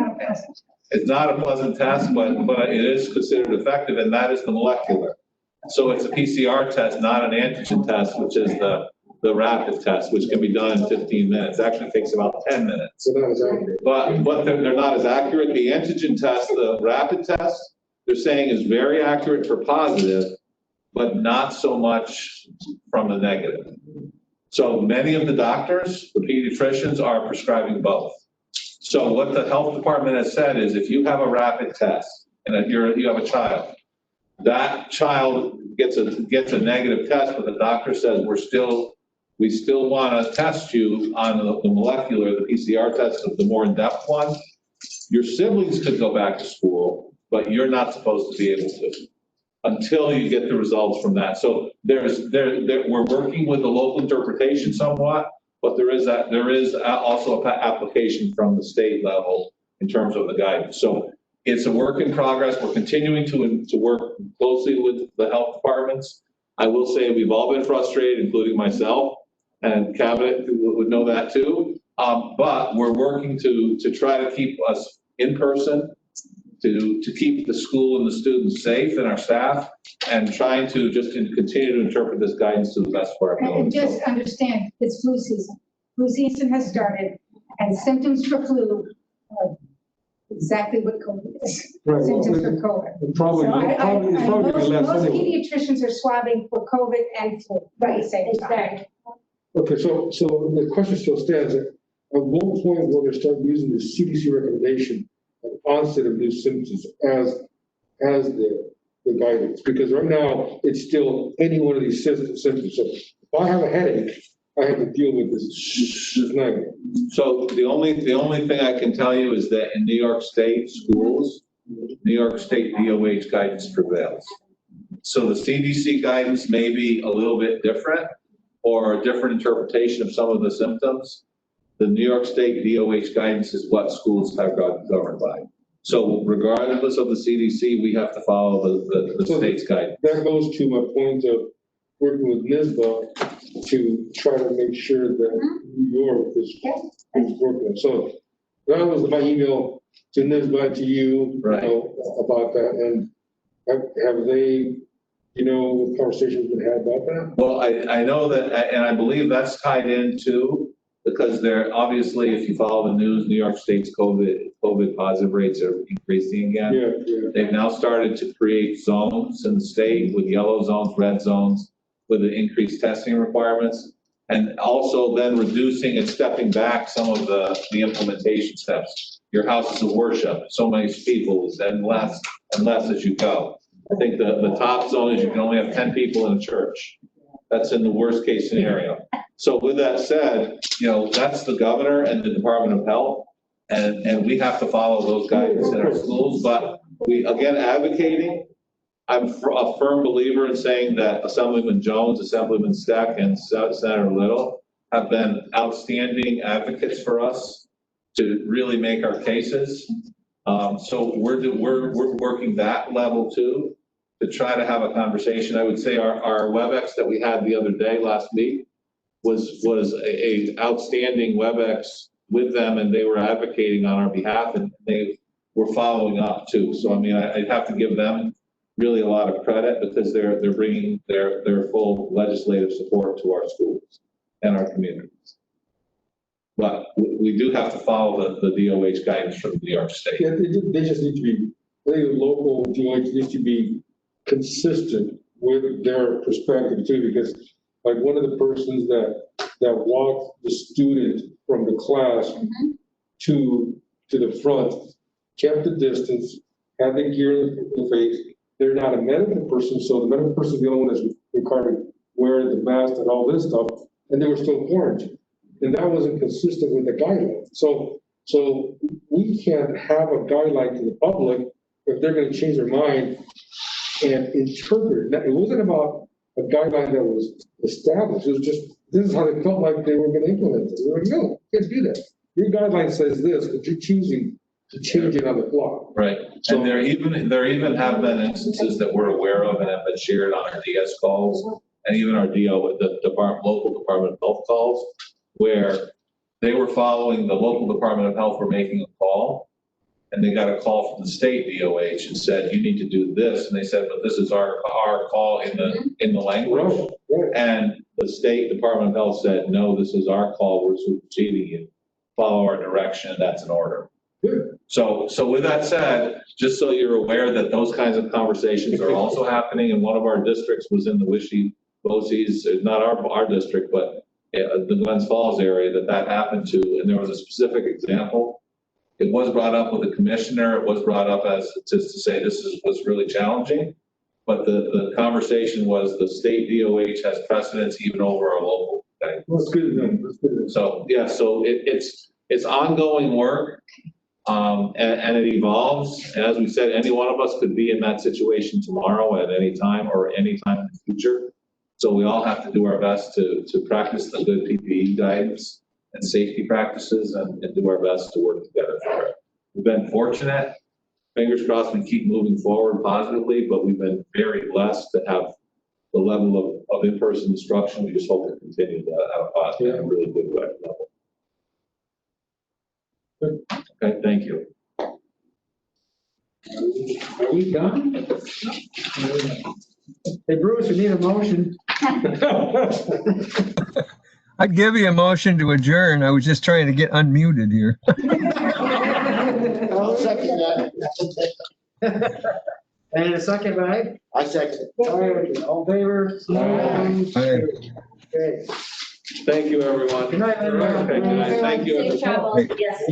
It's not a pleasant test, but it is considered effective, and that is the molecular. So it's a PCR test, not an antigen test, which is the rapid test, which can be done in 15 minutes. It actually takes about 10 minutes. But they're not as accurate. The antigen test, the rapid test, they're saying is very accurate for positive, but not so much from the negative. So many of the doctors, the pediatricians, are prescribing both. So what the health department has said is if you have a rapid test and if you have a child, that child gets a negative test, but the doctor says we still want to test you on the molecular, the PCR test, the more in-depth one. Your siblings could go back to school, but you're not supposed to be able to until you get the results from that. So we're working with the local interpretation somewhat, but there is also an application from the state level in terms of the guidance. So it's a work in progress. We're continuing to work closely with the health departments. I will say we've all been frustrated, including myself, and Cabinet would know that too. But we're working to try to keep us in person, to keep the school and the students safe and our staff, and trying to just continue to interpret this guidance to the best of our ability. And just understand, it's flu season. Flu season has started, and symptoms for flu are exactly what COVID is. Right. Symptoms for COVID. Probably, So it's probably less most anyway. pediatricians are swabbing for COVID and flu at the same time. Okay, so the question still stands, at what point will they start using the CDC recommendation of onset of new symptoms as the guidance? Because right now, it's still any one of these symptoms. So if I have a headache, I have to deal with this night. So the only thing I can tell you is that in New York State schools, New York State DOH guidance prevails. So the CDC guidance may be a little bit different or a different interpretation of some of the symptoms. The New York State DOH guidance is what schools have got governed by. So regardless of the CDC, we have to follow the state's guidance. That goes to my point of working with NISBA to try to make sure that New York is working. So that was my email to NISBA, to you, right, about that. And have they, what conversations been had about that? Well, I know that, and I believe that's tied into, because they're obviously, if you follow the news, New York State's COVID positive rates are increasing again. Yeah. They've now started to create zones in the state with yellow zones, red zones, with the increased testing requirements, and also then reducing and stepping back some of the implementation steps. Your houses of worship, so many people, and less and less as you go. I think the top zone is you can only have 10 people in a church. That's in the worst case scenario. So with that said, that's the governor and the Department of Health, and we have to follow those guidance in our schools. But we, again, advocating, I'm a firm believer in saying that Assemblyman Jones, Assemblyman Steck, and Senator Little have been outstanding advocates for us to really make our cases. So we're working that level too, to try to have a conversation. I would say our WebEx that we had the other day, last week, was a outstanding WebEx with them, and they were advocating on our behalf, and they were following up too. So I mean, I'd have to give them really a lot of credit because they're bringing their full legislative support to our schools and our communities. But we do have to follow the DOH guidance from New York State. Yeah, they just need to be, I think the local DOH needs to be consistent with their perspective too, because like one of the persons that walked the student from the class to the front, kept the distance, had the gear in the face. They're not a medical person, so the medical person is the only one that's required to wear the mask and all this stuff, and they were still quarantined. And that wasn't consistent with the guidelines. So we can't have a guideline to the public if they're gonna change their mind and interpret. It wasn't about a guideline that was established. It was just, this is how they felt like they were gonna implement it. They were like, no, you can't do that. Your guideline says this, but you're choosing to change it on the fly. Right, and there even have been instances that we're aware of and have been shared on our DS calls, and even our the local Department of Health calls, where they were following, the local Department of Health were making a call, and they got a call from the state DOH and said, you need to do this, and they said, but this is our call in the language. And the state Department of Health said, no, this is our call, we're superseding you, follow our direction, that's an order. So with that said, just so you're aware that those kinds of conversations are also happening, and one of our districts was in the wishy-washies, not our district, but the Glens Falls area that happened to, and there was a specific example. It was brought up with the commissioner, it was brought up as just to say this was really challenging, but the conversation was the state DOH has precedence even over our local. Okay? That's good. So, yeah, so it's ongoing work. And it evolves. And as we said, any one of us could be in that situation tomorrow at any time or any time in the future. So we all have to do our best to practice the good PPE guidance and safety practices and do our best to work together for it. We've been fortunate, fingers crossed, we keep moving forward positively, but we've been very blessed to have the level of in-person instruction. We just hope to continue that at a really good level. Okay, thank you. Are we done? Hey, Bruce, we need a motion. I'd give you a motion to adjourn. I was just trying to get unmuted here. I'll second that. And a second, right? I second it. All in favor? Aye. Okay. Thank you, everyone. Good night, everyone. Okay, good night. Thank you. Safe travels, yes.